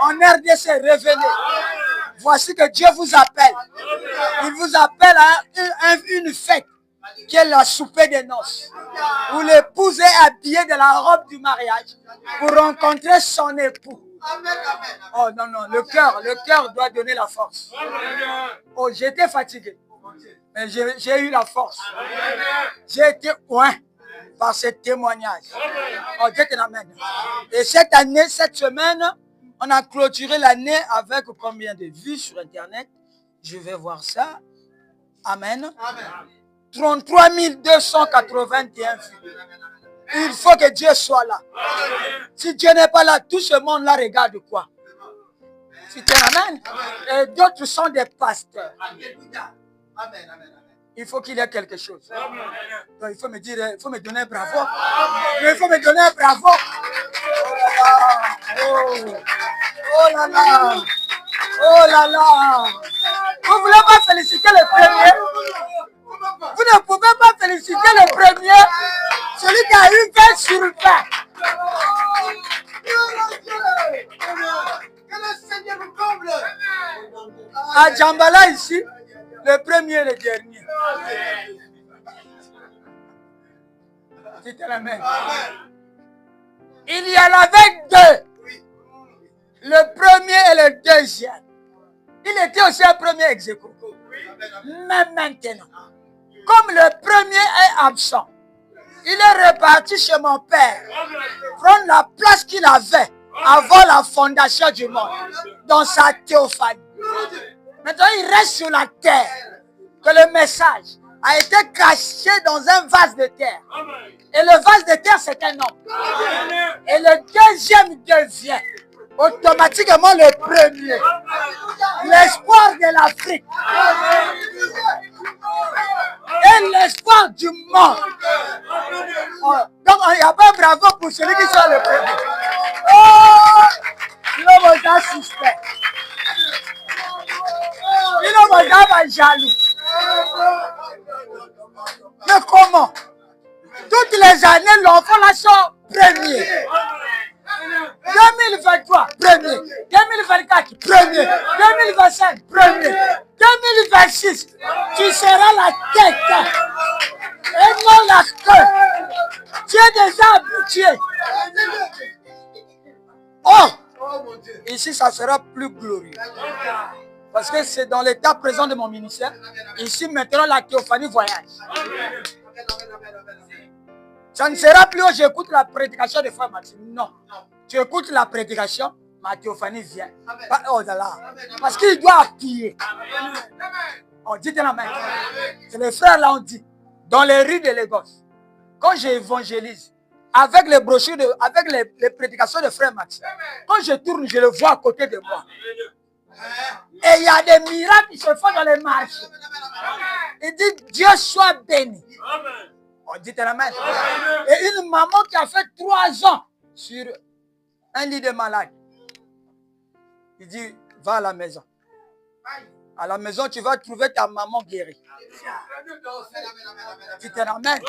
En RDC, revenez. Voici que Dieu vous appelle. Il vous appelle à une fête qui est la souper des noces, où l'épouse est habillée de la robe du mariage pour rencontrer son époux. Oh non, non, le cœur doit donner la force. Oh, j'étais fatigué. Mais j'ai eu la force. J'ai été oint par ce témoignage. Oh, Dieu te l'amène. Et cette année, cette semaine, on a clôturé l'année avec combien de vues sur Internet? Je vais voir ça. Amen. 33 281 vues. Il faut que Dieu soit là. Si Dieu n'est pas là, tout ce monde-là regarde quoi? Si tu l'amènes. Et d'autres sont des pasteurs. Il faut qu'il y ait quelque chose. Donc, il faut me dire, il faut me donner un bravo. Il faut me donner un bravo. Oh là là. Oh là là. Vous ne voulez pas féliciter le premier? Vous ne pouvez pas féliciter le premier, celui qui a eu 20 sur 20. Que le Seigneur nous comble. À Djambala ici, le premier et le dernier. C'était la même. Il y en avait deux. Le premier et le deuxième. Il était aussi un premier ex-aequo. Mais maintenant, comme le premier est absent, il est reparti chez mon père prendre la place qu'il avait avant la fondation du monde dans sa théophanie. Maintenant, il reste sur la terre que le message a été caché dans un vase de terre. Et le vase de terre, c'est un homme. Et le deuxième devient automatiquement le premier. L'espoir de l'Afrique. Et l'espoir du monde. Donc, il n'y a pas bravo pour celui qui sort le premier. Oh! L'homme est suspect. L'homme est jaloux. Mais comment? Toutes les années, l'enfant là sort premier. 2023, premier. 2024, premier. 2025, premier. 2026, tu seras la tête et non la queue. Tu es déjà habitué. Oh, ici, ça sera plus glorieux. Parce que c'est dans l'état présent de mon ministère. Ici, maintenant, la théophanie voyage. Ça ne sera plus où j'écoute la prédication de Frère Maxime. Non. Tu écoutes la prédication, ma théophanie vient. Oh là là. Parce qu'il doit appuyer. On dit de la main. C'est les frères là, on dit. Dans les rues de Lagos, quand j'évangélise, avec les brochures, avec les prédications de Frère Maxime, quand je tourne, je le vois à côté de moi. Et il y a des miracles qui se font dans les marches. Il dit, Dieu soit béni. On dit de la main. Et une maman qui a fait 3 ans sur un lit de malade. Il dit, va à la maison. À la maison, tu vas trouver ta maman guérie. Tu te ramènes.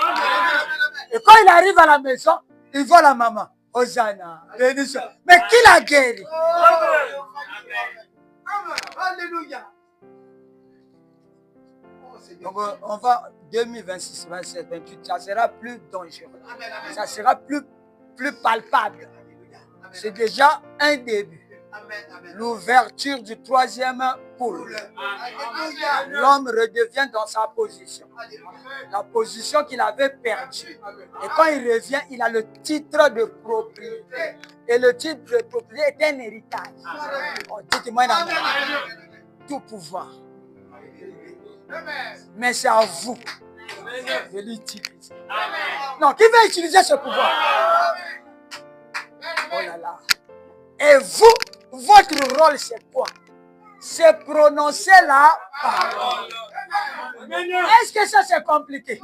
Et quand il arrive à la maison, il voit la maman. Hosanna, bénédiction. Mais qui l'a guéri? Alléluia. Donc on va 2026, 27, 28, ça sera plus dangereux. Ça sera plus palpable. C'est déjà un début. L'ouverture du 3e pôle. L'homme redevient dans sa position. La position qu'il avait perdue. Et quand il revient, il a le titre de propriété. Et le titre de propriété est un héritage. Oh, dites-moi tout pouvoir. Mais c'est à vous de l'utiliser. Non, qui va utiliser ce pouvoir? Oh là là. Et vous, votre rôle, c'est quoi? C'est prononcer la parole. Est-ce que ça, c'est compliqué?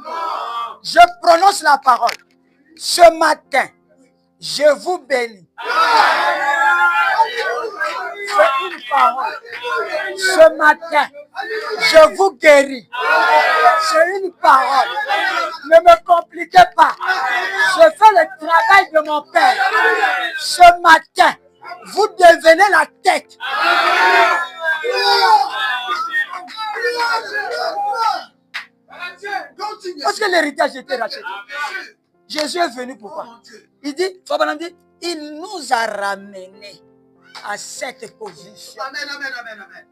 Je prononce la parole. Ce matin, je vous bénis. C'est une parole. Ce matin, je vous guéris. C'est une parole. Ne me compliquez pas. Je fais le travail de mon Père. Ce matin, vous devenez la tête. Parce que l'héritage était racheté. Jésus est venu pourquoi? Il dit, il nous a ramenés à cette position. Amen, amen, amen, amen.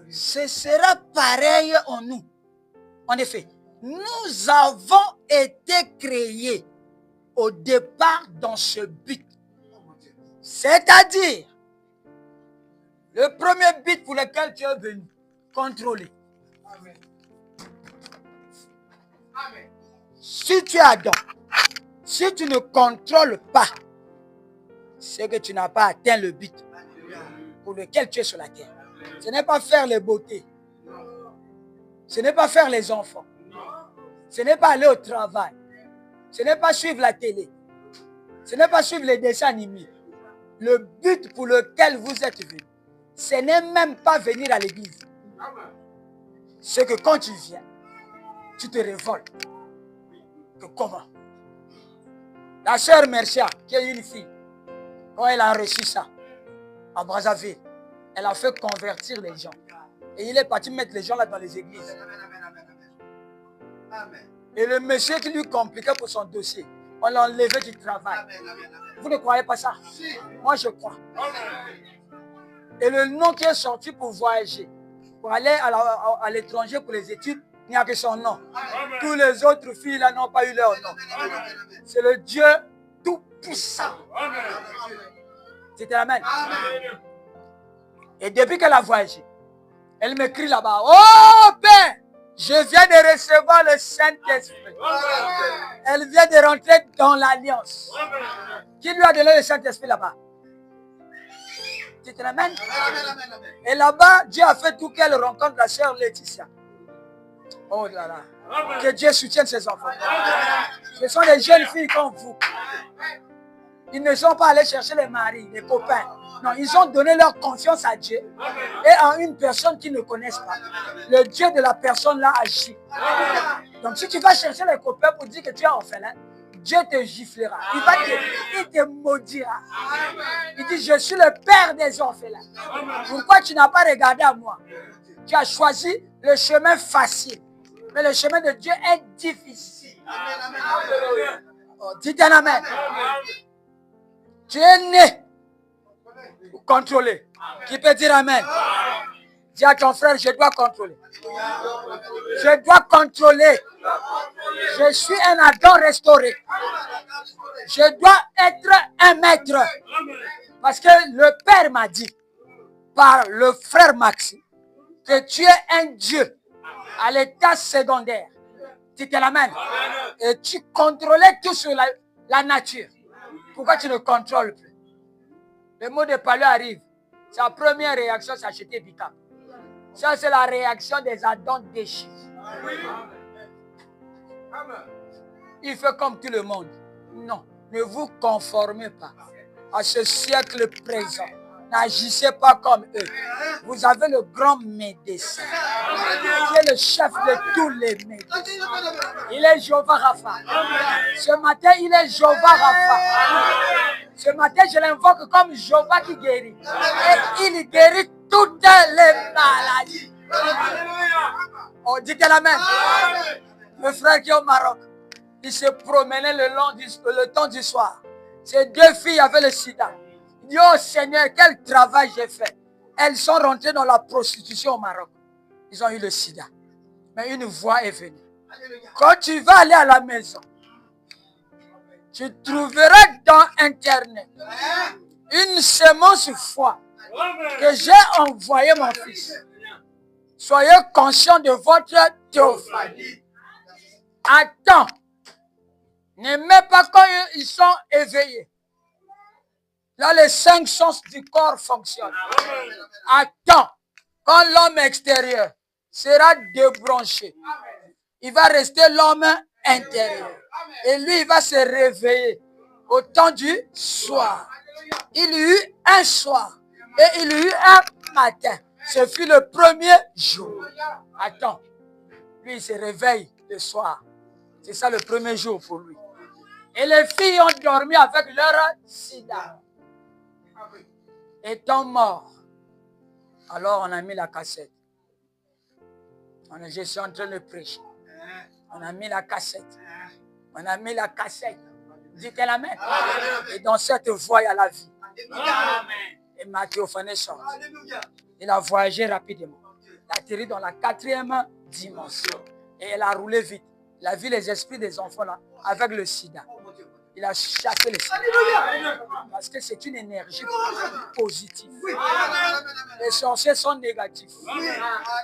Ce sera pareil en nous. En effet, nous avons été créés au départ dans ce but. C'est-à-dire, le premier but pour lequel tu es venu, contrôler. Amen. Amen. Si tu es Adam, si tu ne contrôles pas, c'est que tu n'as pas atteint le but pour lequel tu es sur la terre. Ce n'est pas faire les beautés. Ce n'est pas faire les enfants. Ce n'est pas aller au travail. Ce n'est pas suivre la télé. Ce n'est pas suivre les dessins animés. Le but pour lequel vous êtes venu, ce n'est même pas venir à l'église. C'est que quand tu viens, tu te révoltes. Que comment? La sœur Mercia, qui est une fille, quand elle a reçu ça, à Brazzaville, elle a fait convertir les gens. Et il est parti mettre les gens là dans les églises. Amen. Et le monsieur qui lui compliquait pour son dossier, on l'a enlevé du travail. Vous ne croyez pas ça? Moi, je crois. Et le nom qui est sorti pour voyager, pour aller à l'étranger pour les études, il n'y a que son nom. Tous les autres filles là n'ont pas eu leur nom. C'est le Dieu tout-puissant. C'était Amen. Et depuis qu'elle a voyagé, elle m'écrit là-bas, oh Père, je viens de recevoir le Saint-Esprit. Elle vient de rentrer dans l'alliance. Qui lui a donné le Saint-Esprit là-bas? C'était Amen. Et là-bas, Dieu a fait tout qu'elle rencontre la sœur Laetitia. Oh là là. Que Dieu soutienne ses enfants. Ce sont des jeunes filles comme vous. Ils ne sont pas allés chercher les maris, les copains. Non, ils ont donné leur confiance à Dieu et à une personne qu'ils ne connaissent pas. Le Dieu de la personne là agit. Donc si tu vas chercher les copains pour dire que tu es orphelin, Dieu te giflera. Il te maudira. Il dit, je suis le père des orphelins. Pourquoi tu n'as pas regardé à moi? Tu as choisi le chemin facile. Mais le chemin de Dieu est difficile. Oh, dites un Amen. Tu es né pour contrôler. Qui peut dire Amen? Dis à ton frère, je dois contrôler. Je dois contrôler. Je suis un Adam restauré. Je dois être un maître. Parce que le Père m'a dit, par le frère Maxime, que tu es un Dieu à l'état secondaire. Tu te l'amènes. Et tu contrôlais tout sur la nature. Pourquoi tu ne contrôles plus? Le mot de parler arrive. Sa première réaction, c'est acheter Bicap. Ça, c'est la réaction des Adams déchus. Il fait comme tout le monde. Non, ne vous conformez pas à ce siècle présent. N'agissez pas comme eux. Vous avez le grand médecin qui est le chef de tous les médecins. Il est Jéhovah Rapha. Ce matin, il est Jéhovah Rapha. Ce matin, je l'invoque comme Jéhovah qui guérit. Et il guérit toutes les maladies. On dit qu'elle Amen. Le frère qui est au Maroc, il se promenait le temps du soir. Ces deux filles avaient le sida. Il dit, oh Seigneur, quel travail j'ai fait. Elles sont rentrées dans la prostitution au Maroc. Ils ont eu le sida. Mais une voix est venue. Quand tu vas aller à la maison, Tu trouveras dans Internet une semence foi que j'ai envoyé mon fils. Soyez conscients de votre théophanie. Attends. N'aimez pas quand ils sont éveillés. Là, les 5 sens du corps fonctionnent. Attends. Quand l'homme extérieur sera débranché, il va rester l'homme intérieur. Et lui, il va se réveiller au temps du soir. Il y eut un soir et il y eut un matin. Ce fut le premier jour. Attends. Lui, il se réveille le soir. C'est ça le premier jour pour lui. Et les filles ont dormi avec leur sida. Étant morts. Alors on a mis la cassette. Je suis en train de prêcher. On a mis la cassette. On a mis la cassette. Dites amen. Et dans cette voie, il y a la vie. Et ma théophanie sort. Il a voyagé rapidement. Il a atterri dans la 4e dimension. Et elle a roulé vite. Il a vu les esprits des enfants là avec le sida. Il a chassé le sida. Parce que c'est une énergie positive. Les sorciers sont négatifs.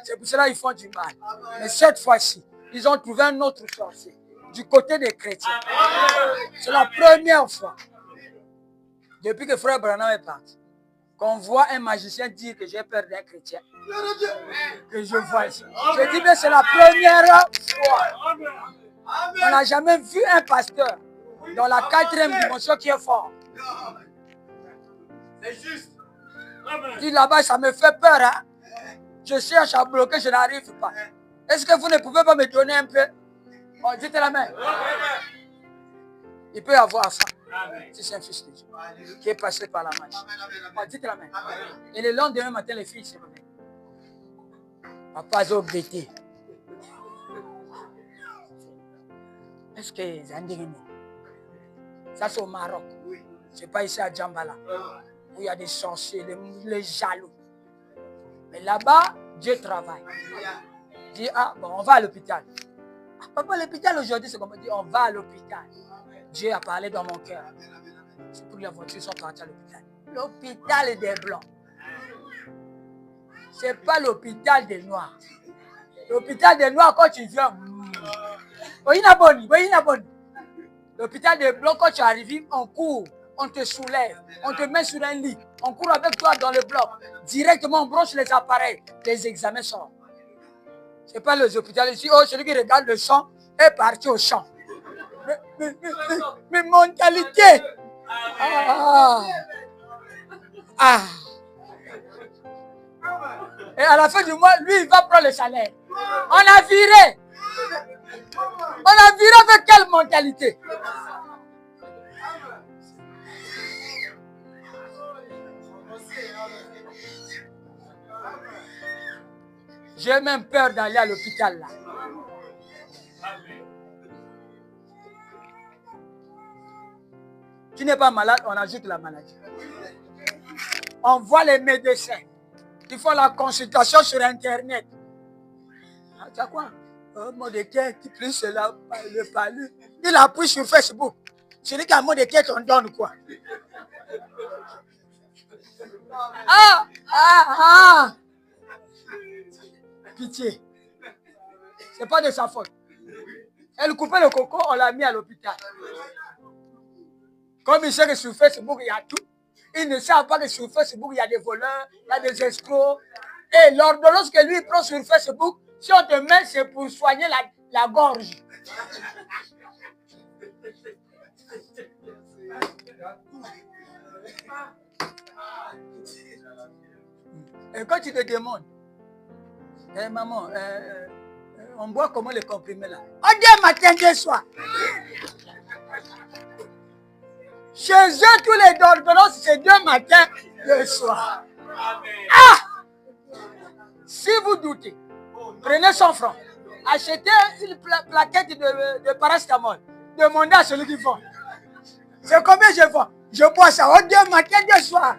C'est pour cela qu'ils font du mal. Mais cette fois-ci, ils ont trouvé un autre sorcier du côté des chrétiens. C'est la première fois depuis que frère Branham est parti qu'on voit un magicien dire que j'ai peur d'un chrétien. Que je vois ici. Je dis que c'est la première fois. On n'a jamais vu un pasteur dans la 4e dimension qui est fort. C'est juste. Dit là-bas, ça me fait peur. Hein? Je cherche à bloquer, je n'arrive pas. Est-ce que vous ne pouvez pas me donner un peu? Oh, dites la main. Il peut y avoir ça. Si c'est un fils de Dieu qui est passé par la magie. Oh, dites la main. Et le lendemain matin, les filles se réveillent. Papa a obéi. Est-ce que ça c'est au Maroc? C'est pas ici à Djambala où il y a des sorciers, les jaloux. Mais là-bas, Dieu travaille. Dit ah bon, on va à l'hôpital. Ah, papa, l'hôpital aujourd'hui, c'est comme on dit, on va à l'hôpital. Dieu a parlé dans mon cœur. C'est pour que les voitures sont parties à l'hôpital. L'hôpital des blancs. C'est pas l'hôpital des noirs. L'hôpital des noirs, quand tu viens, l'hôpital des blancs, quand tu arrives, on court, on te soulève, on te met sur un lit, on court avec toi dans le bloc. Directement, on branche les appareils, les examens sortent. C'est pas les hôpitaux ici, oh, celui qui regarde le sang est parti au champ. Mais mentalité. Et à la fin du mois, lui, il va prendre le salaire. On a viré. On a viré avec quelle mentalité? J'ai même peur d'aller à l'hôpital là. Tu n'es pas malade, on ajoute la maladie. On voit les médecins qui font la consultation sur Internet. Ah, tu as quoi? Mot de tête, plus le palu. Il appuie sur Facebook. Celui qui a un mot de tête, on donne quoi? Pitié. C'est pas de sa faute. Elle coupait le coco, on l'a mis à l'hôpital. Comme il sait que sur Facebook, il y a tout. Il ne sait pas que sur Facebook, il y a des voleurs, il y a des escrocs. Et l'ordonnance que lui prend sur Facebook, si on te met, c'est pour soigner la gorge. Et quand tu te demandes, maman, on boit comment les comprimés là? On dit matin, deux soir. Chez eux, tous les ordonnances, c'est 2 matins, 2 soirs. Ah! Si vous doutez, prenez 100 francs, achetez une plaquette de paracétamol, demandez à celui qui vend. C'est combien je vends? Je bois ça, 2 matins, 2 soirs.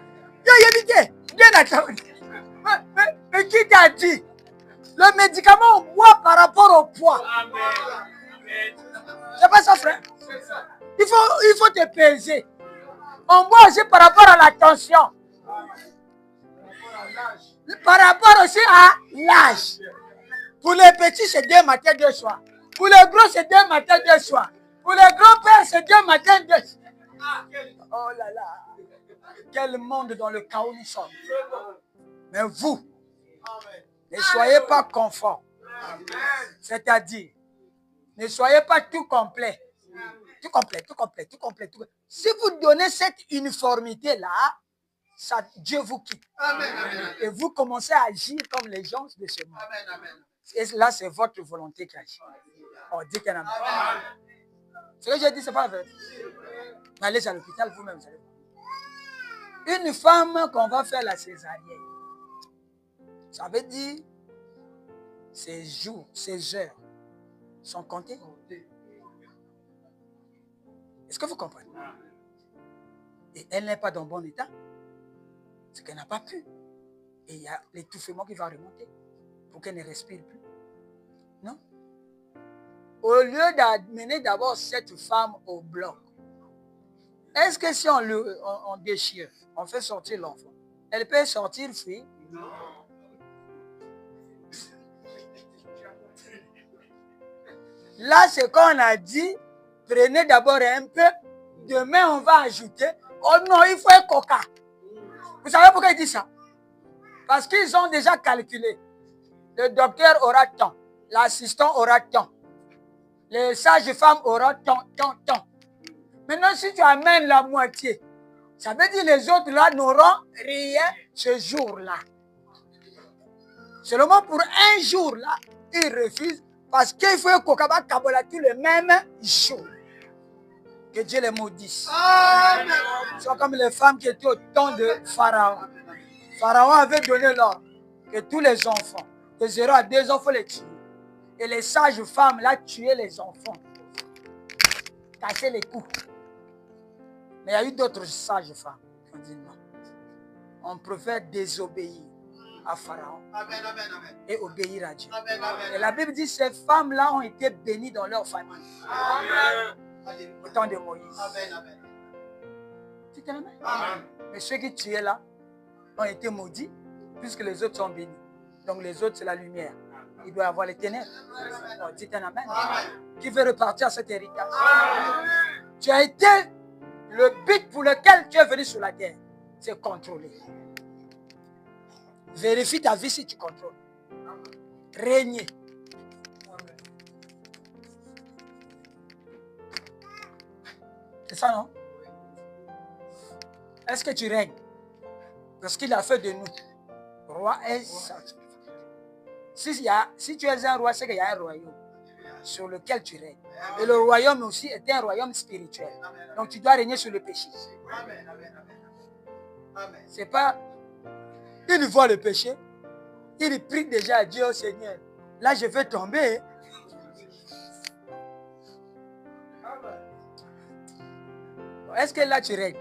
Mais qui t'a dit? Le médicament, on boit par rapport au poids. C'est pas ça, frère? Il il faut te peser. On voit aussi par rapport à la tension. Par rapport aussi à l'âge. Pour les petits, c'est 2 matins, 2 soirs. Pour les gros, c'est 2 matins, 2 soirs. Pour les grands-pères, c'est 2 matins, 2 soirs. Oh là là. Quel monde dans le chaos nous sommes. Mais vous, ne soyez pas confort. C'est-à-dire, ne soyez pas tout complet. Tout complet, tout complet, tout complet. Tout... Si vous donnez cette uniformité-là, ça, Dieu vous quitte. Et vous commencez à agir comme les gens de ce monde. Et là, c'est votre volonté qui agit. Oh, dites un amen. Ce que j'ai dit, ce n'est pas vrai. Allez à l'hôpital vous-même, vous allez voir. Une femme qu'on va faire la césarienne, ça veut dire ses jours, ses heures sont comptées. Est-ce que vous comprenez? Et elle n'est pas dans bon état. C'est qu'elle n'a pas pu. Et il y a l'étouffement qui va remonter pour qu'elle ne respire plus. Non? Au lieu d'amener d'abord cette femme au bloc, est-ce que si on déchire, on fait sortir l'enfant, elle peut sortir fille? Non. Là, c'est qu'on a dit, prenez d'abord un peu, demain on va ajouter. Oh non, il faut un coca. Vous savez pourquoi il dit ça? Parce qu'ils ont déjà calculé. Le docteur aura tant, l'assistant aura tant, les sages-femmes auront tant. Maintenant, si tu amènes la moitié, ça veut dire les autres là n'auront rien ce jour-là. Seulement pour un jour là, ils refusent parce qu'il faut qu'on cabolature le même jour. Que Dieu les maudisse. Ils sont comme les femmes qui étaient au temps de Pharaon. Pharaon avait donné l'ordre que tous les enfants, de 0 à 2 ans, il faut les tuer. Et les sages femmes là tuaient les enfants. Cassaient les coups. Mais il y a eu d'autres sages femmes qui ont dit non. On préfère désobéir à Pharaon et obéir à Dieu. Et la Bible dit que ces femmes-là ont été bénies dans leur famille. Au temps de Moïse. C'est amen. Mais ceux qui tuaient là ont été maudits puisque les autres sont bénis. Donc les autres, c'est la lumière. Il doit y avoir les ténèbres. Oh, dites un amen. Qui veut repartir à cet héritage? Tu as été le but pour lequel tu es venu sur la terre. C'est contrôler. Vérifie ta vie si tu contrôles. Régner. C'est ça, non? Est-ce que tu règnes? Parce qu'il a fait de nous roi et sacrificateur. Si tu es un roi, c'est qu'il y a un royaume sur lequel tu règnes. Et le royaume aussi est un royaume spirituel. Donc tu dois régner sur le péché. C'est pas... Il voit le péché, il prie déjà à Dieu, au Seigneur. Là, je vais tomber. Est-ce que là, tu règnes?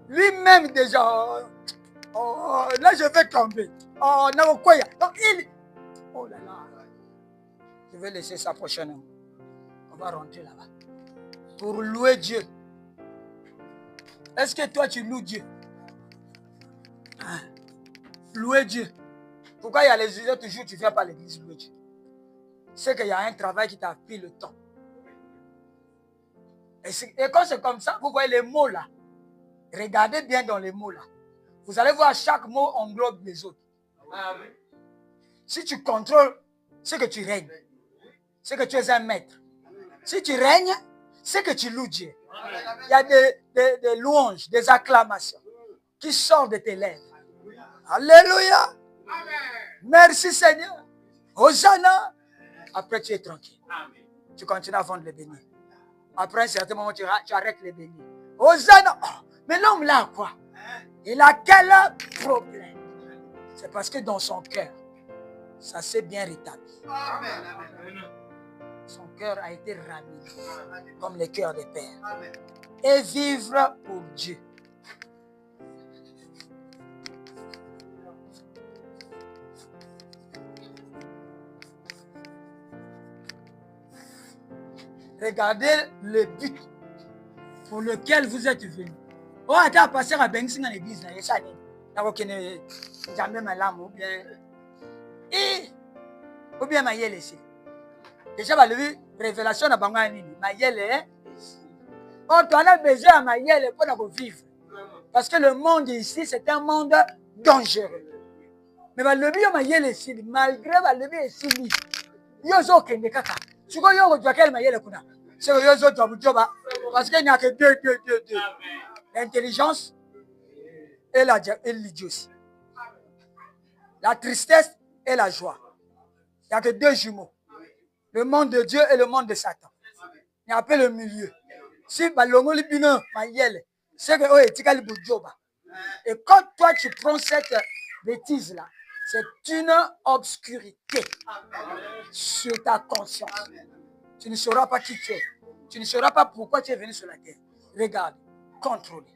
Lui-même déjà, là, je vais tomber. Oh, non, quoi? Donc, oh là là. Je vais laisser ça prochainement. On va rentrer là-bas. Pour louer Dieu. Est-ce que toi, tu loues Dieu? Louer Dieu. Pourquoi il y a les autres jours, tu ne viens pas à l'église louer Dieu? C'est qu'il y a un travail qui t'a pris le temps. Et quand c'est comme ça, vous voyez les mots là. Regardez bien dans les mots là. Vous allez voir chaque mot englobe les autres. Amen. Si tu contrôles, c'est que tu règnes. C'est que tu es un maître. Si tu règnes, c'est que tu loues Dieu. Il y a des louanges, des acclamations qui sortent de tes lèvres. Alléluia. Merci Seigneur. Hosanna. Après, tu es tranquille. Tu continues à vendre les beignets. Après un certain moment, tu arrêtes les beignets. Hosanna. Oh, mais l'homme là, quoi? Il a quel problème? C'est parce que dans son cœur, ça s'est bien rétabli. Son cœur a été ramené comme le cœur des pères. Et vivre pour Dieu. Regardez le but pour lequel vous êtes venu. Oh, attends, passer à Bengsin dans l'église, il y a ça. Il jamais ma lame ou bien. Ou bien ma yelle ici. Déjà, bah, le révélation n'a pas gagné. Ma yelle est. Oh, tu en as besoin de ma yelle pour vivre. Parce que le monde ici, c'est un monde dangereux. Mais bah, le bien ma yelle ici, malgré bah, le bien ici, yozo kende kaka. Tu vois, yozo tu as quel ma yelle kuna. C'est yozo tu as job. Parce qu'il n'y a que deux. L'intelligence et l'idiotie. La tristesse et la joie. Il n'y a que deux jumeaux. Le monde de Dieu et le monde de Satan. Il n'y a pas le milieu. Si balongo libino mayele, c'est que oye tika libujoba. Et quand toi tu prends cette bêtise là, c'est une obscurité sur ta conscience. Tu ne sauras pas qui tu es. Tu ne sauras pas pourquoi tu es venu sur la terre. Regarde, contrôler.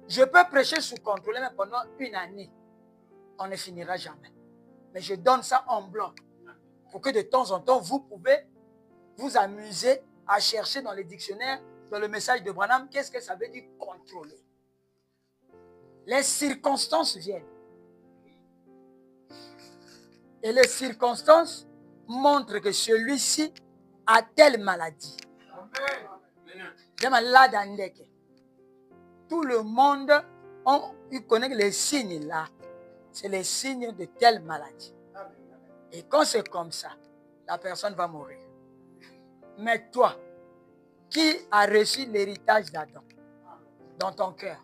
Je peux prêcher sous contrôle, mais pendant une année, on ne finira jamais. Mais je donne ça en blanc pour que de temps en temps, vous pouvez vous amuser à chercher dans les dictionnaires, dans le message de Branham, qu'est-ce que ça veut dire contrôler. Les circonstances viennent. Et les circonstances montrent que celui-ci a telle maladie. Tout le monde, il connaît les signes là. C'est les signes de telle maladie. Et quand c'est comme ça, la personne va mourir. Mais toi, qui a reçu l'héritage d'Adam dans ton cœur,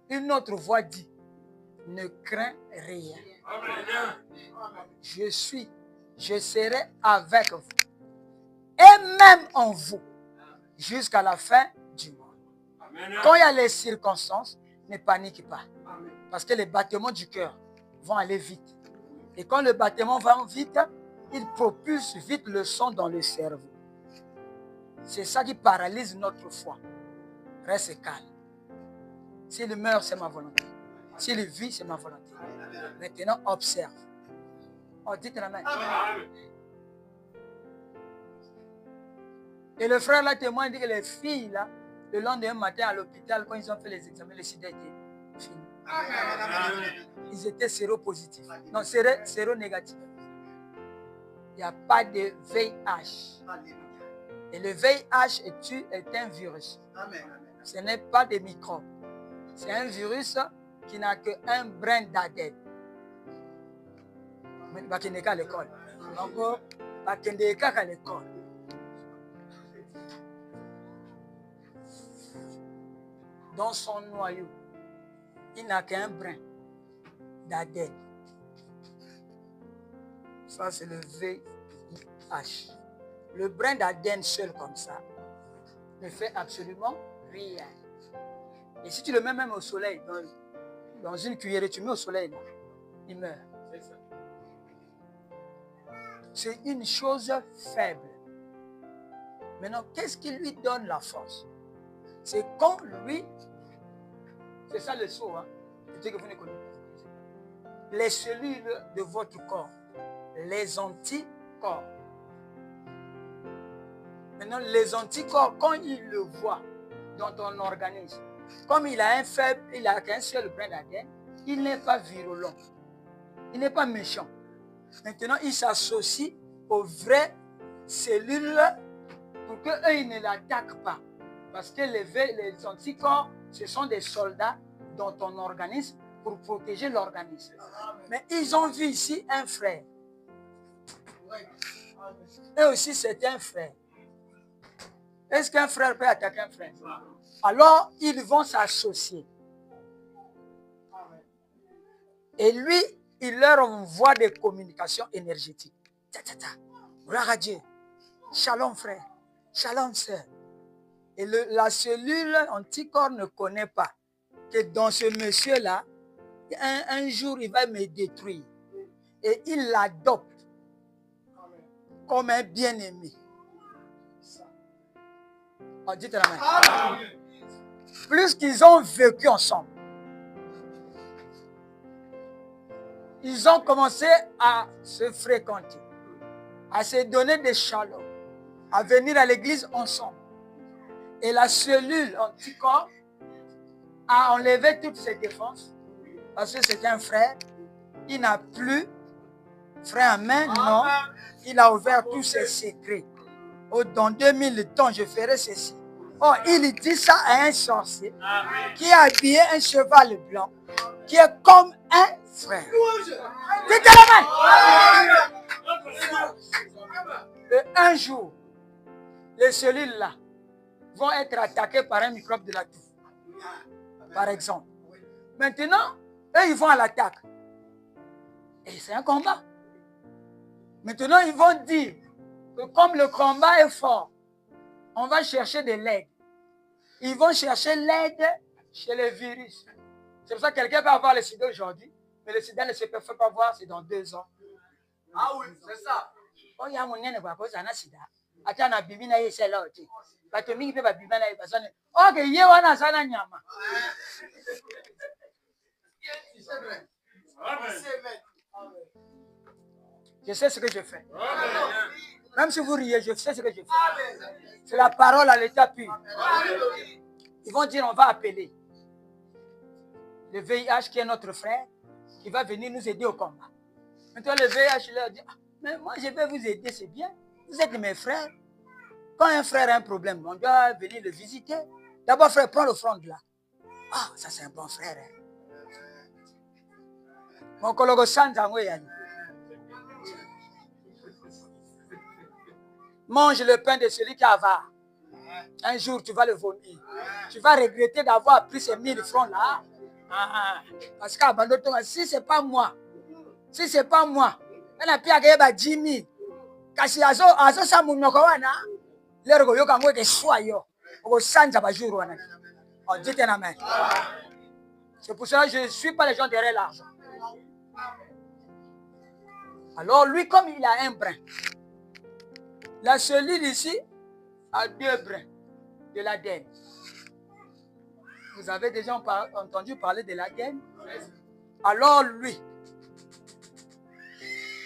une autre voix dit, ne crains rien. Je serai avec vous. Et même en vous, jusqu'à la fin du monde. Quand il y a les circonstances, ne paniquez pas. Parce que les battements du cœur vont aller vite. Et quand le battement va vite, il propulse vite le sang dans le cerveau. C'est ça qui paralyse notre foi. Reste calme. S'il meurt, c'est ma volonté. S'il vit, c'est ma volonté. Maintenant, observe. Oh, dites la main. Et le frère là témoigne dit que les filles là, le lendemain matin à l'hôpital, quand ils ont fait les examens, le sida était fini. Ils étaient séropositifs. Non, séronégatifs. Il n'y a pas de VIH. Et le VIH est un virus. Ce n'est pas des microbes. C'est un virus qui n'a qu'un brin d'ADN. Mais il n'y a qu'à l'école. Encore, il n'y a qu'à l'école. Dans son noyau, il n'a qu'un brin d'ADN. Ça, c'est le VIH. Le brin d'ADN seul comme ça ne fait absolument rien. Et si tu le mets même au soleil, dans une cuillerée, tu mets au soleil, là, il meurt. C'est une chose faible. Maintenant, qu'est-ce qui lui donne la force? C'est quand lui, c'est ça le saut, hein, que vous ne connaissez pas. Les cellules de votre corps, les anticorps. Maintenant, les anticorps, quand il le voit dans ton organisme, comme il a qu'un seul brin d'ADN, il n'est pas virulent. Il n'est pas méchant. Maintenant, il s'associe aux vraies cellules pour qu'eux, ils ne l'attaquent pas. Parce que les anticorps, ce sont des soldats dans ton organisme pour protéger l'organisme. Mais ils ont vu ici un frère. Et aussi, c'est un frère. Est-ce qu'un frère peut attaquer un frère? Alors, ils vont s'associer. Et lui, il leur envoie des communications énergétiques. Gloire à Dieu. Shalom frère. Shalom sœur. Et la cellule anticorps ne connaît pas que dans ce monsieur-là, un jour, il va me détruire. Et il l'adopte comme un bien-aimé. Oh, dites la main. Plus qu'ils ont vécu ensemble, ils ont commencé à se fréquenter, à se donner des shalom. à venir à l'église ensemble. Et la cellule anticorps a enlevé toutes ses défenses parce que c'est un frère. Il n'a plus frère en main, non. Il a ouvert tous ses secrets. Oh, dans 2000 temps, je ferai ceci. Oh, il dit ça à un sorcier qui a habillé un cheval blanc, qui est comme un frère. Dites la main. Et un jour, les cellules là vont être attaquées par un microbe de la toux, par exemple. Maintenant, eux, ils vont à l'attaque. Et c'est un combat. Maintenant, ils vont dire que comme le combat est fort, on va chercher de l'aide. Ils vont chercher l'aide chez les virus. C'est pour ça que quelqu'un va avoir le sida aujourd'hui, mais le sida ne se fait pas voir, c'est dans 2 ans. Ah oui, c'est ça. Oh, il y a mon nez, quoi, ça n'a sida. Attends, na bibi na yese là, ok. Parce que mingi peut pas bibi na yese, parce que ok, yé wana sana nyama. C'est vrai. Je sais ce que je fais. Même si vous riez, je sais ce que je fais. C'est la parole à l'état pur. Ils vont dire, on va appeler le VIH qui est notre frère, qui va venir nous aider au combat. Maintenant, le VIH leur dit, ah, mais moi je vais vous aider, c'est bien. Vous êtes mes frères. Quand un frère a un problème, on doit venir le visiter. D'abord, frère, prends l'offrande là. Ah, ça c'est un bon frère. Hein. Mon collègue Santango Yanni. Mange le pain de celui qui avare. Un jour, tu vas le vomir. Tu vas regretter d'avoir pris ces 1000 francs là. Parce qu'abandonne toi, si ce n'est pas moi, si ce n'est pas moi, on a pu accueillir 10 000. Kasi azo sa munoko wana, l'ergo yo kango ke soyo, au sanja ba jour wana. Oh, dites un amen. C'est pour ça que je ne suis pas les gens derrière l'argent. Alors lui, comme il a un brin, la cellule ici a 2 brins de l'ADN. Vous avez déjà entendu parler de l'ADN? Alors lui,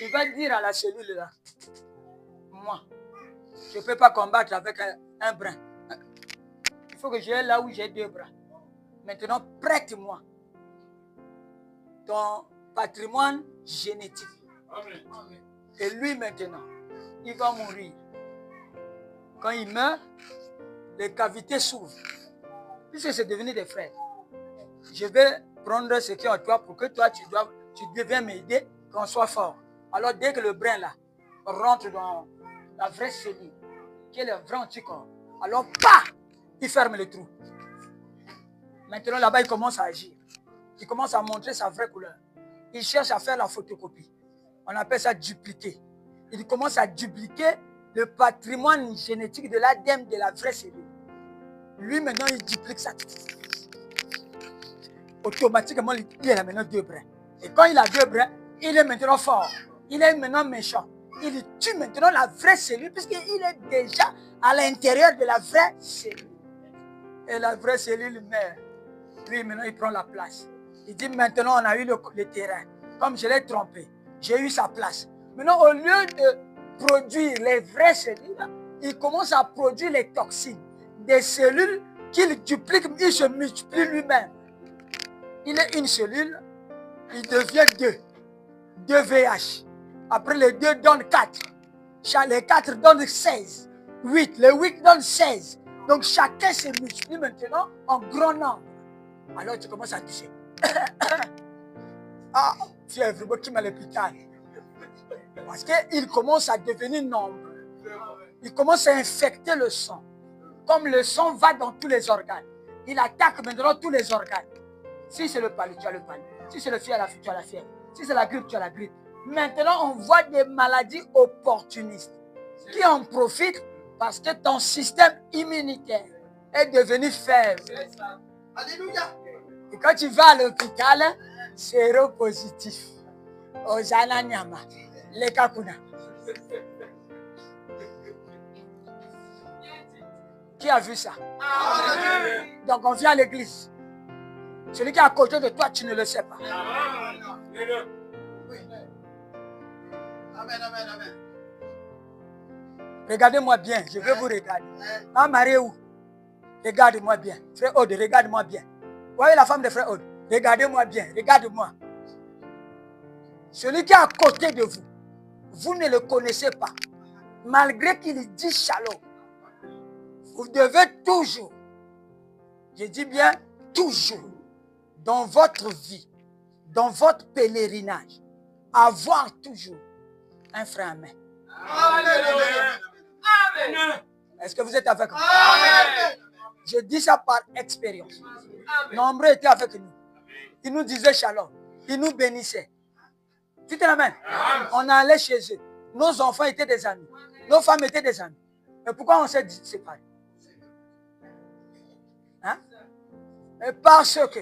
il va dire à la cellule là, moi, je ne peux pas combattre avec un brin. Il faut que j'aille là où j'ai 2 bras. Maintenant, prête-moi ton patrimoine génétique. Amen. Et lui maintenant, il va mourir. Quand il meurt, les cavités s'ouvrent. Puisque c'est devenu des frères. Je vais prendre ce qui est en toi pour que toi, tu deviens m'aider, qu'on soit fort. Alors dès que le brin là rentre dans la vraie cellule, qui est le vrai anticorps, alors il ferme le trou. Maintenant là-bas, il commence à agir. Il commence à montrer sa vraie couleur. Il cherche à faire la photocopie. On appelle ça dupliquer. Il commence à dupliquer le patrimoine génétique de l'ADN de la vraie cellule. Lui, maintenant, il duplique ça. Automatiquement, il a maintenant 2 brins. Et quand il a 2 brins, il est maintenant fort. Il est maintenant méchant. Il tue maintenant la vraie cellule puisqu'il est déjà à l'intérieur de la vraie cellule. Et la vraie cellule meurt. Lui, maintenant, il prend la place. Il dit, maintenant, on a eu le terrain. Comme je l'ai trompé, j'ai eu sa place. Maintenant, au lieu de produire les vraies cellules, il commence à produire les toxines. Des cellules qu'il duplique, il se multiplie lui-même. Il est une cellule, il devient 2. 2 VH. Après, les 2 donnent 4. Les 4 donnent 16. 8. Les 8 donnent 16. Donc, chacun se multiplie maintenant en grand nombre. Alors, tu commences à toucher. Ah, fièvre, qui m'a l'hôpital. Parce qu'il commence à devenir nombreux. Il commence à infecter le sang. Comme le sang va dans tous les organes. Il attaque maintenant tous les organes. Si c'est le palud, tu as le palud. Si c'est le fièvre, tu as la fièvre. Si c'est la grippe, tu as la grippe. Maintenant, on voit des maladies opportunistes qui en profitent parce que ton système immunitaire est devenu faible. Alléluia. Et quand tu vas à l'hôpital, séropositif. Ozana Nyama, les Kakuna. Qui a vu ça? Amen. Donc on vient à l'église. Celui qui est à côté de toi, tu ne le sais pas. Amen, amen, amen. Regardez-moi bien, je veux vous regarder. Ma mari est où? Regarde-moi bien. Frère Aude, regarde-moi bien. Vous voyez la femme de frère Aude? Regardez-moi bien, regarde-moi. Celui qui est à côté de vous, vous ne le connaissez pas. Malgré qu'il dit shalom, vous devez toujours, je dis bien toujours, dans votre vie, dans votre pèlerinage, avoir toujours un frère à main. Amen. Est-ce que vous êtes avec moi? Je dis ça par expérience. Nombreux étaient avec nous. Ils nous disaient shalom. Ils nous bénissaient. Tu te l'amènes? On allait chez eux. Nos enfants étaient des amis. Nos femmes étaient des amis. Mais pourquoi on s'est séparés? Hein? Et parce que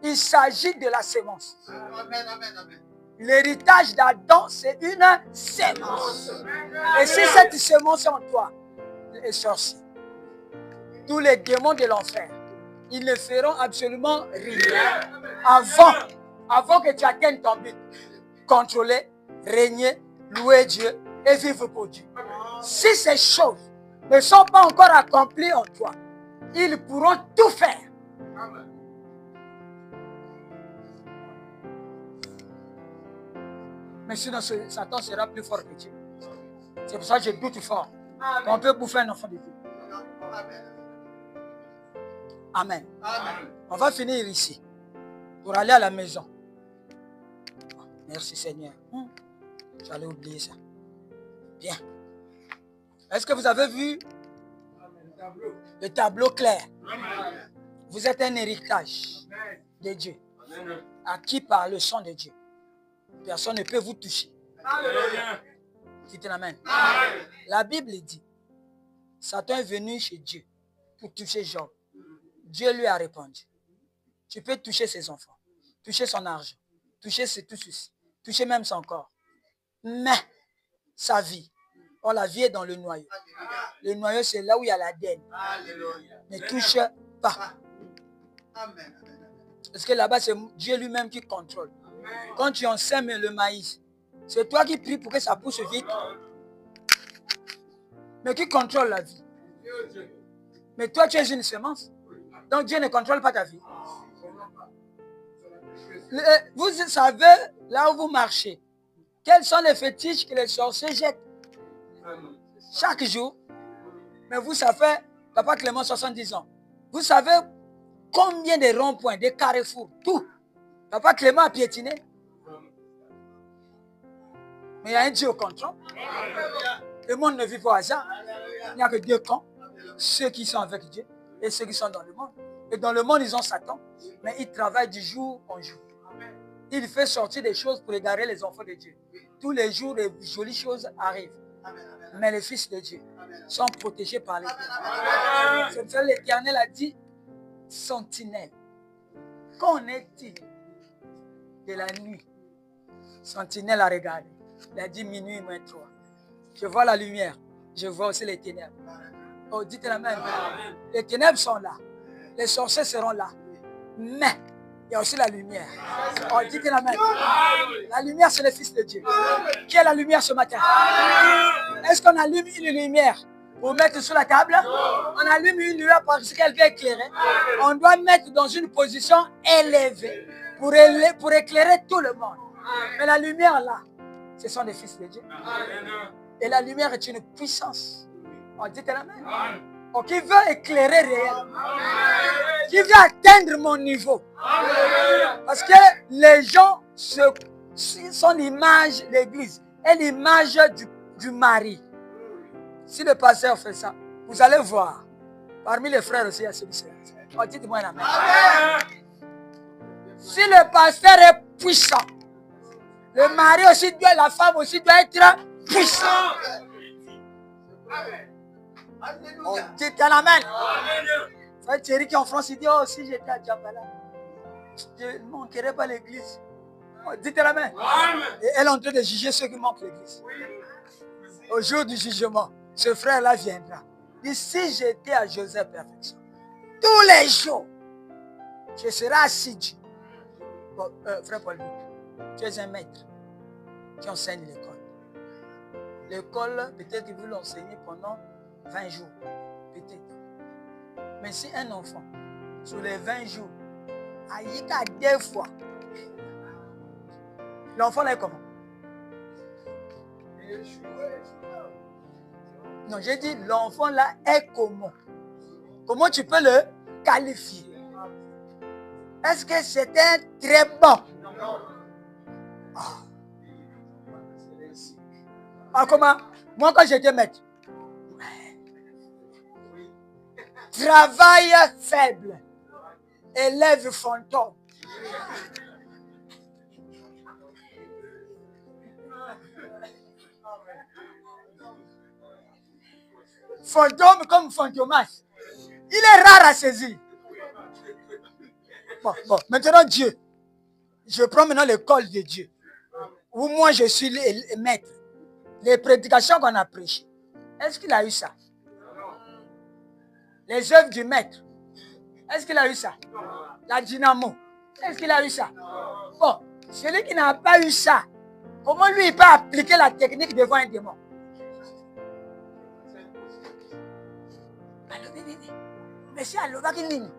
il s'agit de la sémence. L'héritage d'Adam, c'est une sémence. Et si cette sémence est en toi, les sorciers, tous les démons de l'enfer, ils ne feront absolument rien avant que tu atteignes ton but. Contrôler, régner, louer Dieu et vivre pour Dieu. Si ces choses ne sont pas encore accomplies en toi, ils pourront tout faire. Mais sinon, Satan sera plus fort que Dieu. C'est pour ça que je doute fort qu'on peut bouffer un enfant de Dieu. Amen. On va finir ici pour aller à la maison. Merci Seigneur. J'allais oublier ça. Bien. Est-ce que vous avez vu le tableau clair? Vous êtes un héritage de Dieu, acquis par le sang de Dieu. Personne ne peut vous toucher. Dites l'amen. La Bible dit, Satan est venu chez Dieu pour toucher Job. Dieu lui a répondu, tu peux toucher ses enfants, toucher son argent, toucher tout ceci, toucher même son corps. Mais sa vie, la vie est dans le noyau. Le noyau, c'est là où il y a l'ADN. Ne touche pas. Parce que là-bas, c'est Dieu lui-même qui contrôle. Quand tu en sèmes le maïs, c'est toi qui pries pour que ça pousse vite. Mais qui contrôle la vie? Mais toi, tu es une semence. Donc Dieu ne contrôle pas ta vie. Vous savez, là où vous marchez, quels sont les fétiches que les sorciers jettent chaque jour? Mais vous savez, Papa Clément, 70 ans, vous savez combien de ronds-points, de carrefours, tout. Papa Clément a piétiné. Mais il y a un Dieu au contrôle. Le monde ne vit pas au hasard. Il n'y a que deux camps. Ceux qui sont avec Dieu et ceux qui sont dans le monde. Et dans le monde, ils ont Satan. Mais ils travaillent du jour en jour. Il fait sortir des choses pour égarer les enfants de Dieu. Tous les jours, des jolies choses arrivent. Mais les fils de Dieu sont protégés par l'Éternel. C'est pour ça que l'Éternel a dit sentinelle. Qu'en est-il de la nuit? Sentinelle a regardé. Il a dit minuit moins 3. Je vois la lumière. Je vois aussi les ténèbres. Oh, dites la même. Les ténèbres sont là. Les sorciers seront là. Mais il y a aussi la lumière. Oh, dites la même. La lumière, c'est le Fils de Dieu. Qui est la lumière ce matin? Est-ce qu'on allume une lumière pour mettre sur la table? On allume une lumière parce qu'elle veut éclairer. On doit mettre dans une position élevée pour éclairer tout le monde. Mais la lumière là, ce sont les fils de Dieu. Et la lumière est une puissance. On dit la même. Oh, qui veut éclairer réellement. Qui veut atteindre mon niveau. Parce que les gens sont l'image de l'église et l'image du mari. Si le pasteur fait ça, vous allez voir. Parmi les frères aussi, il y a celui-ci. Oh, dites-moi la même. Si le pasteur est puissant, le mari aussi doit, la femme aussi doit être puissant. Oh, dites l'amen. Frère Thierry qui en France, il dit, oh, si j'étais à Djambala, je ne manquerais pas l'église. Oh, dites l'amen. Et elle est en train de juger ceux qui manquent l'église. Au jour du jugement, ce frère-là viendra. Il dit, si j'étais à Joseph Perfection, tous les jours, je serai assidu. Bon, frère Paul, tu es un maître qui enseigne l'école. l'école, peut-être il veut l'enseigner pendant 20 jours. Peut-être. Mais si un enfant, sur les 20 jours, a eu qu'à 2 fois, l'enfant là est comment? Non, j'ai dit l'enfant là est comment? Comment tu peux le qualifier? Est-ce que c'était un très bon? Ah, comment? Moi, quand j'étais maître, travail faible, élève fantôme. Fantôme comme fantomas. Il est rare à saisir. Bon, maintenant Dieu. Je prends maintenant l'école de Dieu. Où moi je suis le maître. Les prédications qu'on a prêchées. Est-ce qu'il a eu ça? Les œuvres du maître. Est-ce qu'il a eu ça? La dynamo. Est-ce qu'il a eu ça? Bon, celui qui n'a pas eu ça, comment lui il peut appliquer la technique devant un démon? Mais si à l'Ovakini.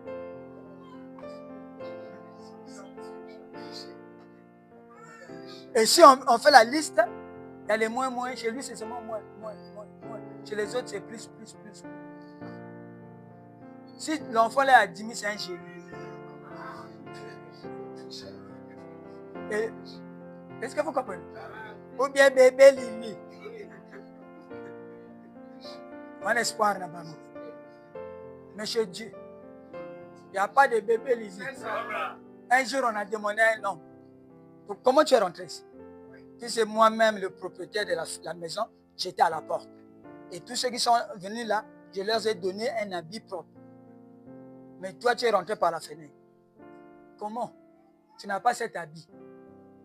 Et si on fait la liste, il y a les moins, chez lui c'est seulement moins. Chez les autres c'est plus. Si l'enfant là a 10 000, c'est un génie. Est-ce que vous comprenez? Ou bien bébé Lili. Mon espoir là-bas. Mais chez Dieu, il n'y a pas de bébé Lili. Un jour on a demandé à un homme, comment tu es rentré ici? Si c'est moi-même le propriétaire de la maison, j'étais à la porte. Et tous ceux qui sont venus là, je leur ai donné un habit propre. Mais toi, tu es rentré par la fenêtre. Comment? Tu n'as pas cet habit.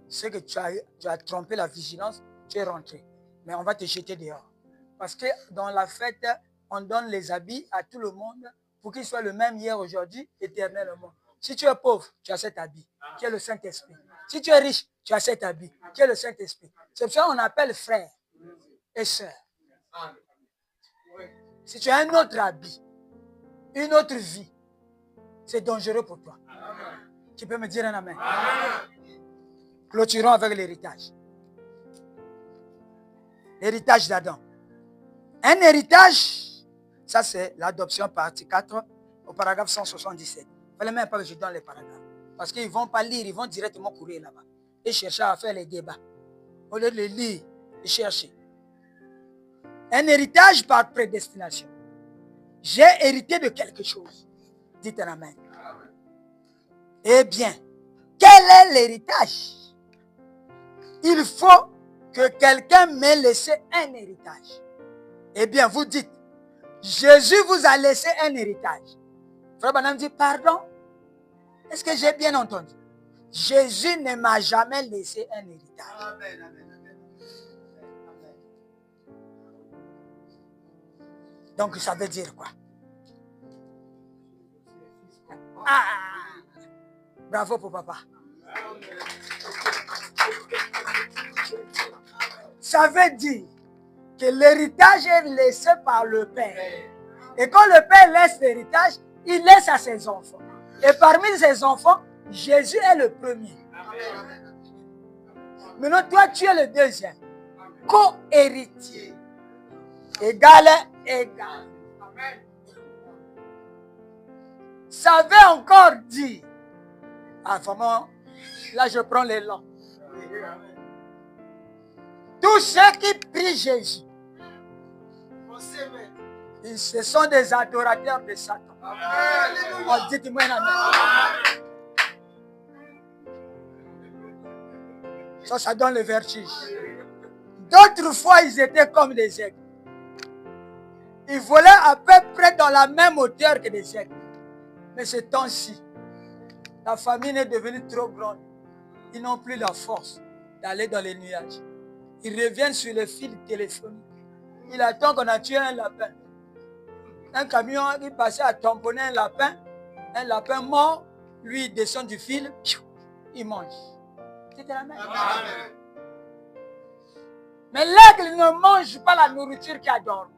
C'est que tu as trompé la vigilance, tu es rentré. Mais on va te jeter dehors. Parce que dans la fête, on donne les habits à tout le monde pour qu'ils soient le même hier, aujourd'hui, éternellement. Si tu es pauvre, tu as cet habit, qui est le Saint-Esprit. Si tu es riche, tu as cet habit, qui est le Saint-Esprit. C'est pour ça qu'on appelle frère et sœur. Si tu as un autre habit, une autre vie, c'est dangereux pour toi. Tu peux me dire un amen? Clôturons avec l'héritage. L'héritage d'Adam. Un héritage, ça c'est l'adoption partie 4 au paragraphe 177. Il ne fallait même pas que je donne les paragraphes. Parce qu'ils ne vont pas lire, ils vont directement courir là-bas. Et chercher à faire les débats. Au lieu de les lire et chercher. Un héritage par prédestination. J'ai hérité de quelque chose. Dites un amen. Eh bien, quel est l'héritage? Il faut que quelqu'un m'ait laissé un héritage. Eh bien, vous dites, Jésus vous a laissé un héritage. Frère Branham dit, pardon? Est-ce que j'ai bien entendu? Jésus ne m'a jamais laissé un héritage. Amen. Donc, ça veut dire quoi? Bravo pour papa. Ça veut dire que l'héritage est laissé par le Père. Et quand le Père laisse l'héritage, il laisse à ses enfants. Et parmi ses enfants, Jésus est le premier. Maintenant, toi, tu es le deuxième. Co-héritier. Égal. Ça veut encore dire. Vraiment, là, je prends l'élan. Tous ceux qui prient Jésus, ce sont des adorateurs de Satan. Oh, dites-moi un amen. Ça donne le vertige. D'autres fois, ils étaient comme des aigles. Ils volaient à peu près dans la même hauteur que des aigles. Mais ce temps-ci, la famine est devenue trop grande. Ils n'ont plus la force d'aller dans les nuages. Ils reviennent sur le fil téléphonique. Il attend qu'on a tué un lapin. Un camion qui passait à tamponner un lapin mort, lui il descend du fil, il mange. C'était la même. Mais l'aigle ne mange pas la nourriture qui a dormi.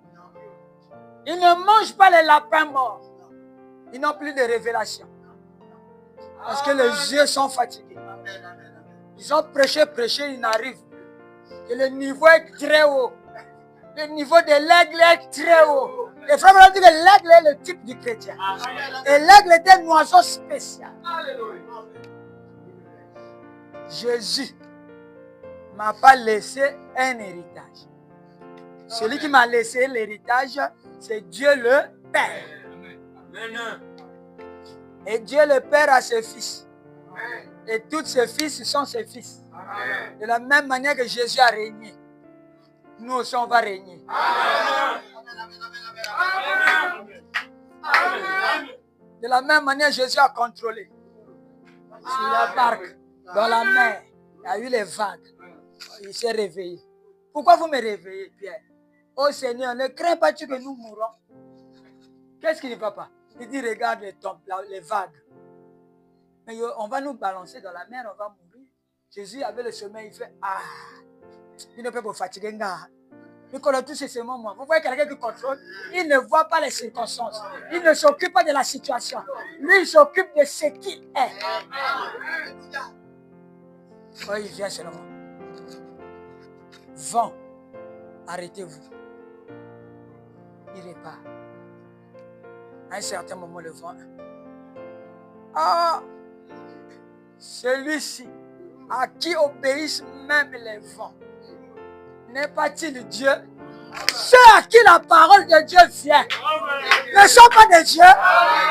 Il ne mange pas les lapins morts. Ils n'ont plus de révélation. Parce que les yeux sont fatigués. Ils ont prêché, ils n'arrivent plus. Et le niveau est très haut. Le niveau de l'aigle est très haut. Les frères m'ont dit que l'aigle est le type du chrétien. Et l'aigle est un oiseau spécial. Jésus ne m'a pas laissé un héritage. Celui qui m'a laissé l'héritage, c'est Dieu le Père. Et Dieu le Père a ses fils. Et tous ses fils sont ses fils. De la même manière que Jésus a régné, nous aussi on va régner. De la même manière, Jésus a contrôlé. Sur la barque, dans la mer, il y a eu les vagues. Il s'est réveillé. Pourquoi vous me réveillez, Pierre? Oh Seigneur, ne crains pas que nous mourrons. Qu'est-ce qui ne va pas? Il dit, regarde les vagues. Mais on va nous balancer dans la mer, on va mourir. Jésus avait le sommeil, il fait, ah, il ne peut pas fatiguer. Il connaît tous ces moments. Vous voyez quelqu'un qui contrôle, il ne voit pas les circonstances. Il ne s'occupe pas de la situation. Lui, il s'occupe de ce qu'il est. Oh, il vient seulement. Vent, arrêtez-vous. Il repart. À un certain moment, le vent. Ah, celui-ci, à qui obéissent même les vents, n'est pas-il Dieu? Ceux à qui la parole de Dieu vient ne sont pas des dieux.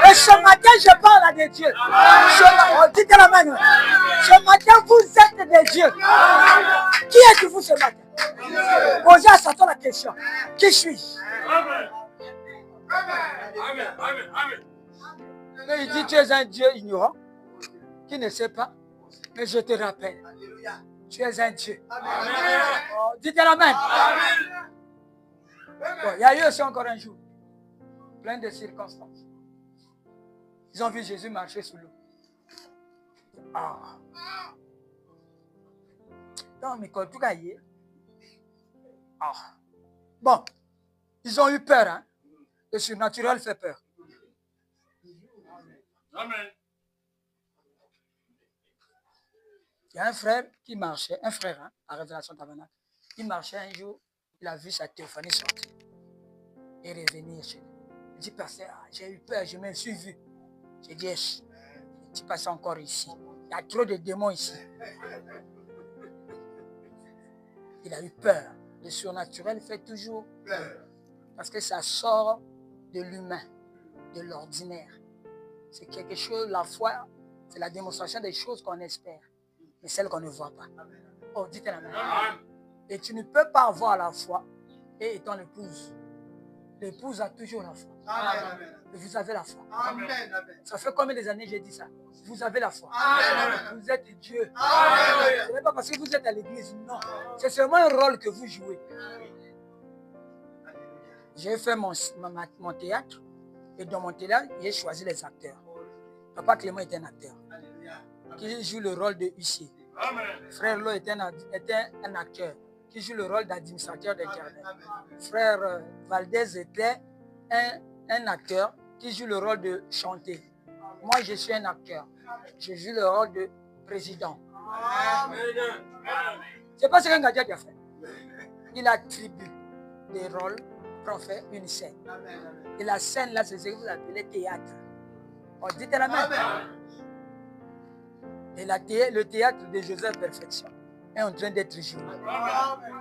Et ce matin, je parle à des dieux. Dites la main. Ce matin, vous êtes des dieux. Qui êtes-vous ce matin? Posez à Satan la question. Qui suis-je? Mais il dit, tu es un Dieu ignorant, qui ne sait pas. Mais je te rappelle, tu es un Dieu. Oh, dites la main. Bon, il y a eu aussi encore un jour, plein de circonstances. Ils ont vu Jésus marcher sous l'eau. Ah. Non, mais quand tout gagne. Ah. Bon, ils ont eu peur, hein. Le surnaturel fait peur. Amen. Il y a un frère qui marchait, un frère, hein, à Révélation Tabernacle. Il marchait un jour, il a vu sa théophanie sortir et revenir chez lui. Il dit, pasteur, j'ai eu peur, je me suis vu. J'ai dit, je suis passé encore ici. Il y a trop de démons ici. Il a eu peur. Le surnaturel fait toujours peur. Parce que ça sort de l'humain, de l'ordinaire. C'est quelque chose, la foi, c'est la démonstration des choses qu'on espère, mais celles qu'on ne voit pas. Oh, dites la main. Et tu ne peux pas avoir la foi et étant l'épouse. L'épouse a toujours la foi. Amen. Et vous avez la foi. Amen. Ça fait combien d'années j'ai dit ça? Vous avez la foi. Amen. Vous êtes Dieu. Ce n'est pas parce que vous êtes à l'église, non. C'est seulement un rôle que vous jouez. J'ai fait mon théâtre et dans mon théâtre, j'ai choisi les acteurs. Papa Clément est un acteur qui joue le rôle de huissier. Frère Lo était un acteur qui joue le rôle d'administrateur des jardins. Frère Valdez était un acteur qui joue le rôle de chanter. Moi, je suis un acteur. Je joue le rôle de président. C'est pas ce qu'un gardien a fait. Il attribue des rôles pour faire une scène. Et la scène là, c'est ce que vous appelez théâtre. On dit la même. Et le théâtre de Joseph Perfection est en train d'être joué.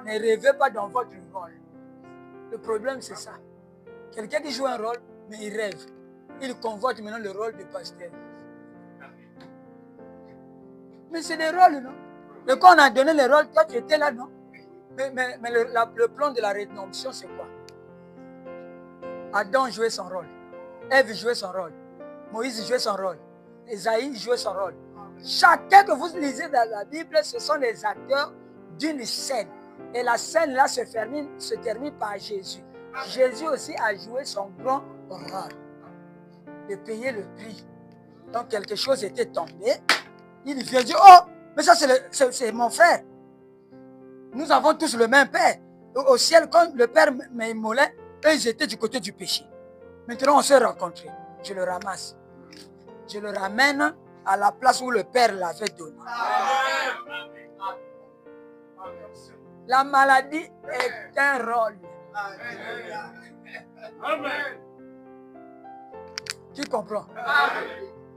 Ne rêvez pas dans votre rôle. Le problème, c'est ça. Quelqu'un qui joue un rôle, mais il rêve. Il convoite maintenant le rôle de pasteur. Mais c'est des rôles, non? Mais quand on a donné les rôles, toi, tu étais là, non? Mais le plan de la rédemption, c'est quoi? Adam jouait son rôle. Ève jouait son rôle. Moïse jouait son rôle. Esaïe jouait son rôle. Chacun que vous lisez dans la Bible, ce sont les acteurs d'une scène. Et la scène là se termine par Jésus. Jésus aussi a joué son grand rôle de payer le prix. Donc quelque chose était tombé. Il vient dire, oh, mais ça c'est mon frère. Nous avons tous le même Père. Au ciel, quand le Père m'immolait, eux, ils étaient du côté du péché. Maintenant, on s'est rencontrés. Je le ramasse. Je le ramène à la place où le Père l'avait donné. La maladie est un rôle. Tu comprends?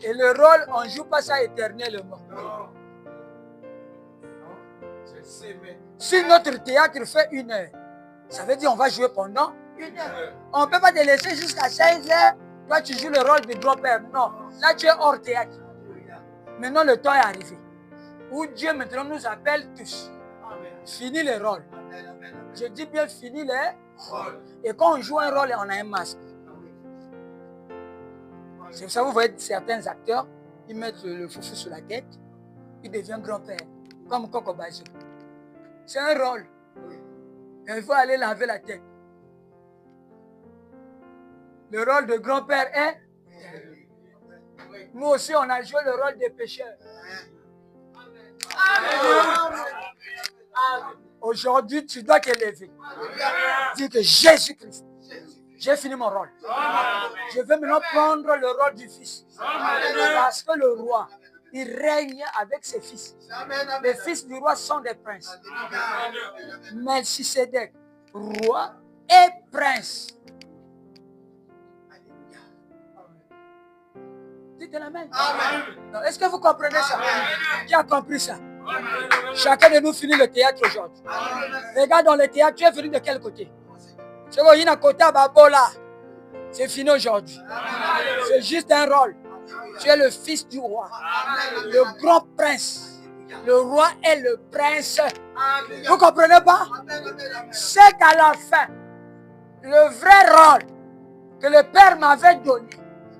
Et le rôle, on ne joue pas ça éternellement. Si notre théâtre fait 1 heure, ça veut dire qu'on va jouer pendant 1 heure. On ne peut pas te laisser jusqu'à 16 heures. Toi, tu joues le rôle de grand-père. Non, là, tu es hors théâtre. Maintenant, le temps est arrivé. Où Dieu maintenant nous appelle tous. Fini les rôles. Je dis bien fini les rôles. Et quand on joue un rôle, on a un masque. C'est ça, vous voyez certains acteurs, ils mettent le foufou sur la tête, ils deviennent grand-père, comme Coco Bazo. C'est un rôle. Il faut aller laver la tête. Le rôle de grand-père est... Nous aussi, on a joué le rôle des pécheurs. Aujourd'hui, tu dois t'élever. Dis que Jésus-Christ, j'ai fini mon rôle. Je vais maintenant prendre le rôle du Fils. Parce que le roi, il règne avec ses fils. Les fils du roi sont des princes. Melchisédek, roi et prince. Dites la main. Est-ce que vous comprenez ça? Qui a compris ça? Chacun de nous finit le théâtre aujourd'hui. Regarde dans le théâtre, tu es venu de quel côté? C'est bon, il y a un côté à Babola. C'est fini aujourd'hui. C'est juste un rôle. Tu es le fils du roi, le grand prince. Le roi est le prince. Vous ne comprenez pas? C'est qu'à la fin, le vrai rôle que le Père m'avait donné,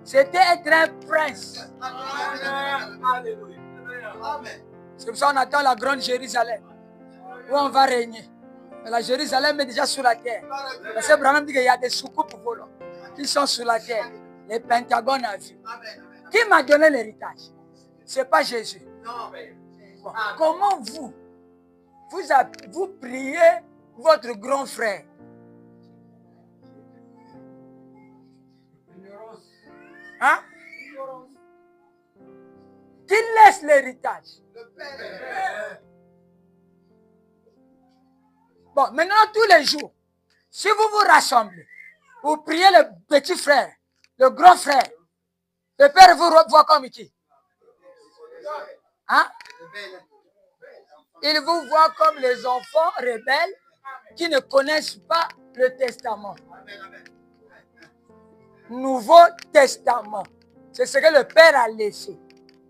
c'était être un prince. C'est pour ça qu'on attend la grande Jérusalem, où on va régner. Mais la Jérusalem est déjà sur la terre. Parce que Branham dit qu'il y a des soucoupes volants qui sont sur la terre. Les pentagones à vue. Qui m'a donné l'héritage? Ce n'est pas Jésus. Bon. Comment vous priez votre grand frère? Hein? Qui laisse l'héritage? Bon, maintenant tous les jours, si vous vous rassemblez, vous priez le petit frère, le grand frère, le Père vous voit comme qui? Hein? Il vous voit comme les enfants rebelles qui ne connaissent pas le testament. Nouveau Testament. C'est ce que le Père a laissé.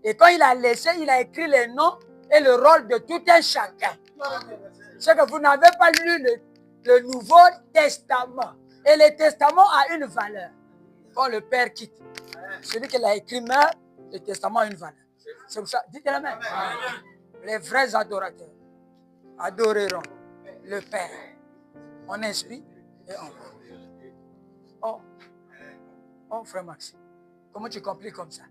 Et quand il a laissé, il a écrit les noms et le rôle de tout un chacun. C'est que vous n'avez pas lu le Nouveau Testament. Et le Testament a une valeur. Quand le Père quitte, celui qui l'a écrit meurt, le Testament a une valeur. C'est pour ça, dites-le même. Les vrais adorateurs adoreront le Père en esprit et en corps. Oh, frère Maxime, comment tu compliques comme ça?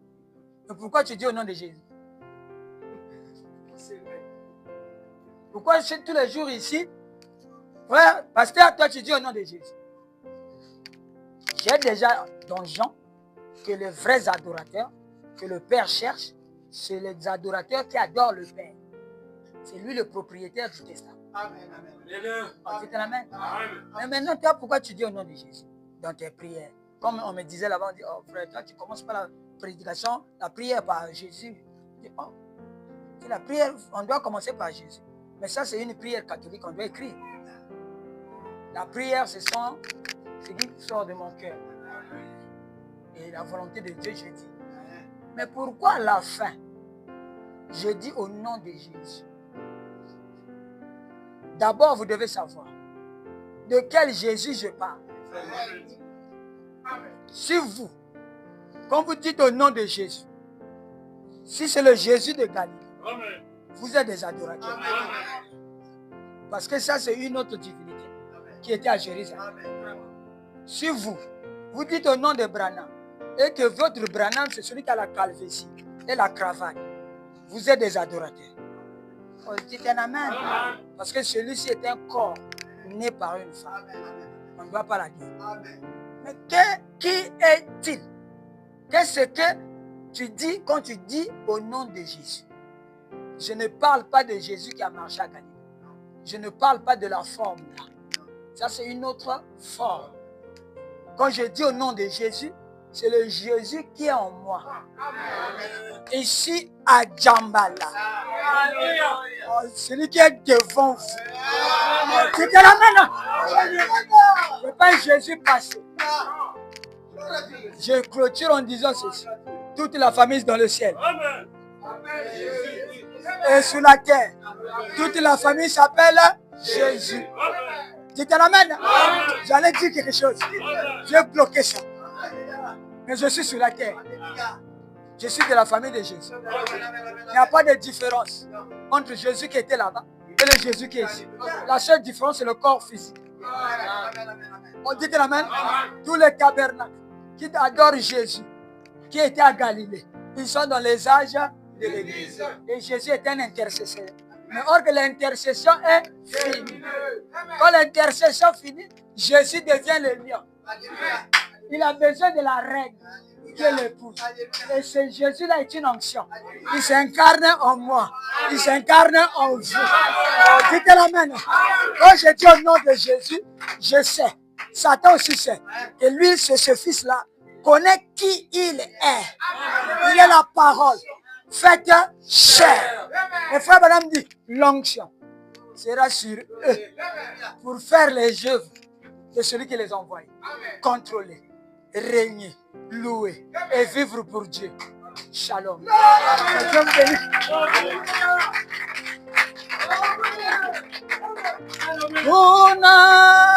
Mais pourquoi tu dis au nom de Jésus? Pourquoi tous les jours ici, frère, pasteur, toi tu dis au nom de Jésus? J'ai déjà dans Jean que les vrais adorateurs que le Père cherche, c'est les adorateurs qui adorent le Père. C'est lui le propriétaire du testament. Amen. Amen. Mais maintenant, toi, pourquoi tu dis au nom de Jésus dans tes prières? Comme on me disait là-bas, on dit, oh frère, toi, tu commences par la prédication, la prière par Jésus. Je dis, oh, c'est la prière, on doit commencer par Jésus. Mais ça, c'est une prière catholique, on doit écrire. La prière, c'est ce qui sort de mon cœur. Et la volonté de Dieu, je dis. Mais pourquoi à la fin, je dis au nom de Jésus? D'abord, vous devez savoir de quel Jésus je parle. Si vous, quand vous dites au nom de Jésus, si c'est le Jésus de Galilée, vous êtes des adorateurs. Parce que ça, c'est une autre divinité qui était à Jérusalem. Si vous dites au nom de Branham, et que votre Branham, c'est celui qui a la calvitie et la cravate, vous êtes des adorateurs. Oh, dites un amen. Parce que celui-ci est un corps né par une femme. On ne doit pas la dire. Mais qui est-il? Qu'est-ce que tu dis quand tu dis au nom de Jésus? Je ne parle pas de Jésus qui a marché à Galilée. Je ne parle pas de la forme là. Ça, c'est une autre forme. Quand je dis au nom de Jésus, c'est le Jésus qui est en moi. Ici, à Djambala. Oh, celui qui est devant vous. C'était la main. Ce n'est pas un Jésus passé. Je clôture en disant ceci. Toute la famille est dans le ciel. Et sur la terre, toute la famille s'appelle Jésus. Dites amen. J'allais dire quelque chose. J'ai bloqué ça. Mais je suis sur la terre. Je suis de la famille de Jésus. Il n'y a pas de différence entre Jésus qui était là-bas et le Jésus qui est ici. La seule différence, c'est le corps physique. On dit amen. Tous les tabernacles qui adorent Jésus, qui étaient à Galilée, ils sont dans les âges de l'Église. Et Jésus est un intercesseur. Mais or que l'intercession est finie. Quand l'intercession finit, Jésus devient le lion. Il a besoin de la reine qui est l'épouse. Et ce Jésus-là est une onction. Il s'incarne en moi. Il s'incarne en vous. Dites l'amen. Quand je dis au nom de Jésus, je sais. Satan aussi sait que lui, c'est ce fils-là, connaît qui il est. Il est la parole. Faites chair. Et frère madame dit, l'onction sera sur eux pour faire les œuvres de celui qui les envoie. Contrôler, régner, louer et vivre pour Dieu. Shalom. Dieu vous bénisse. Una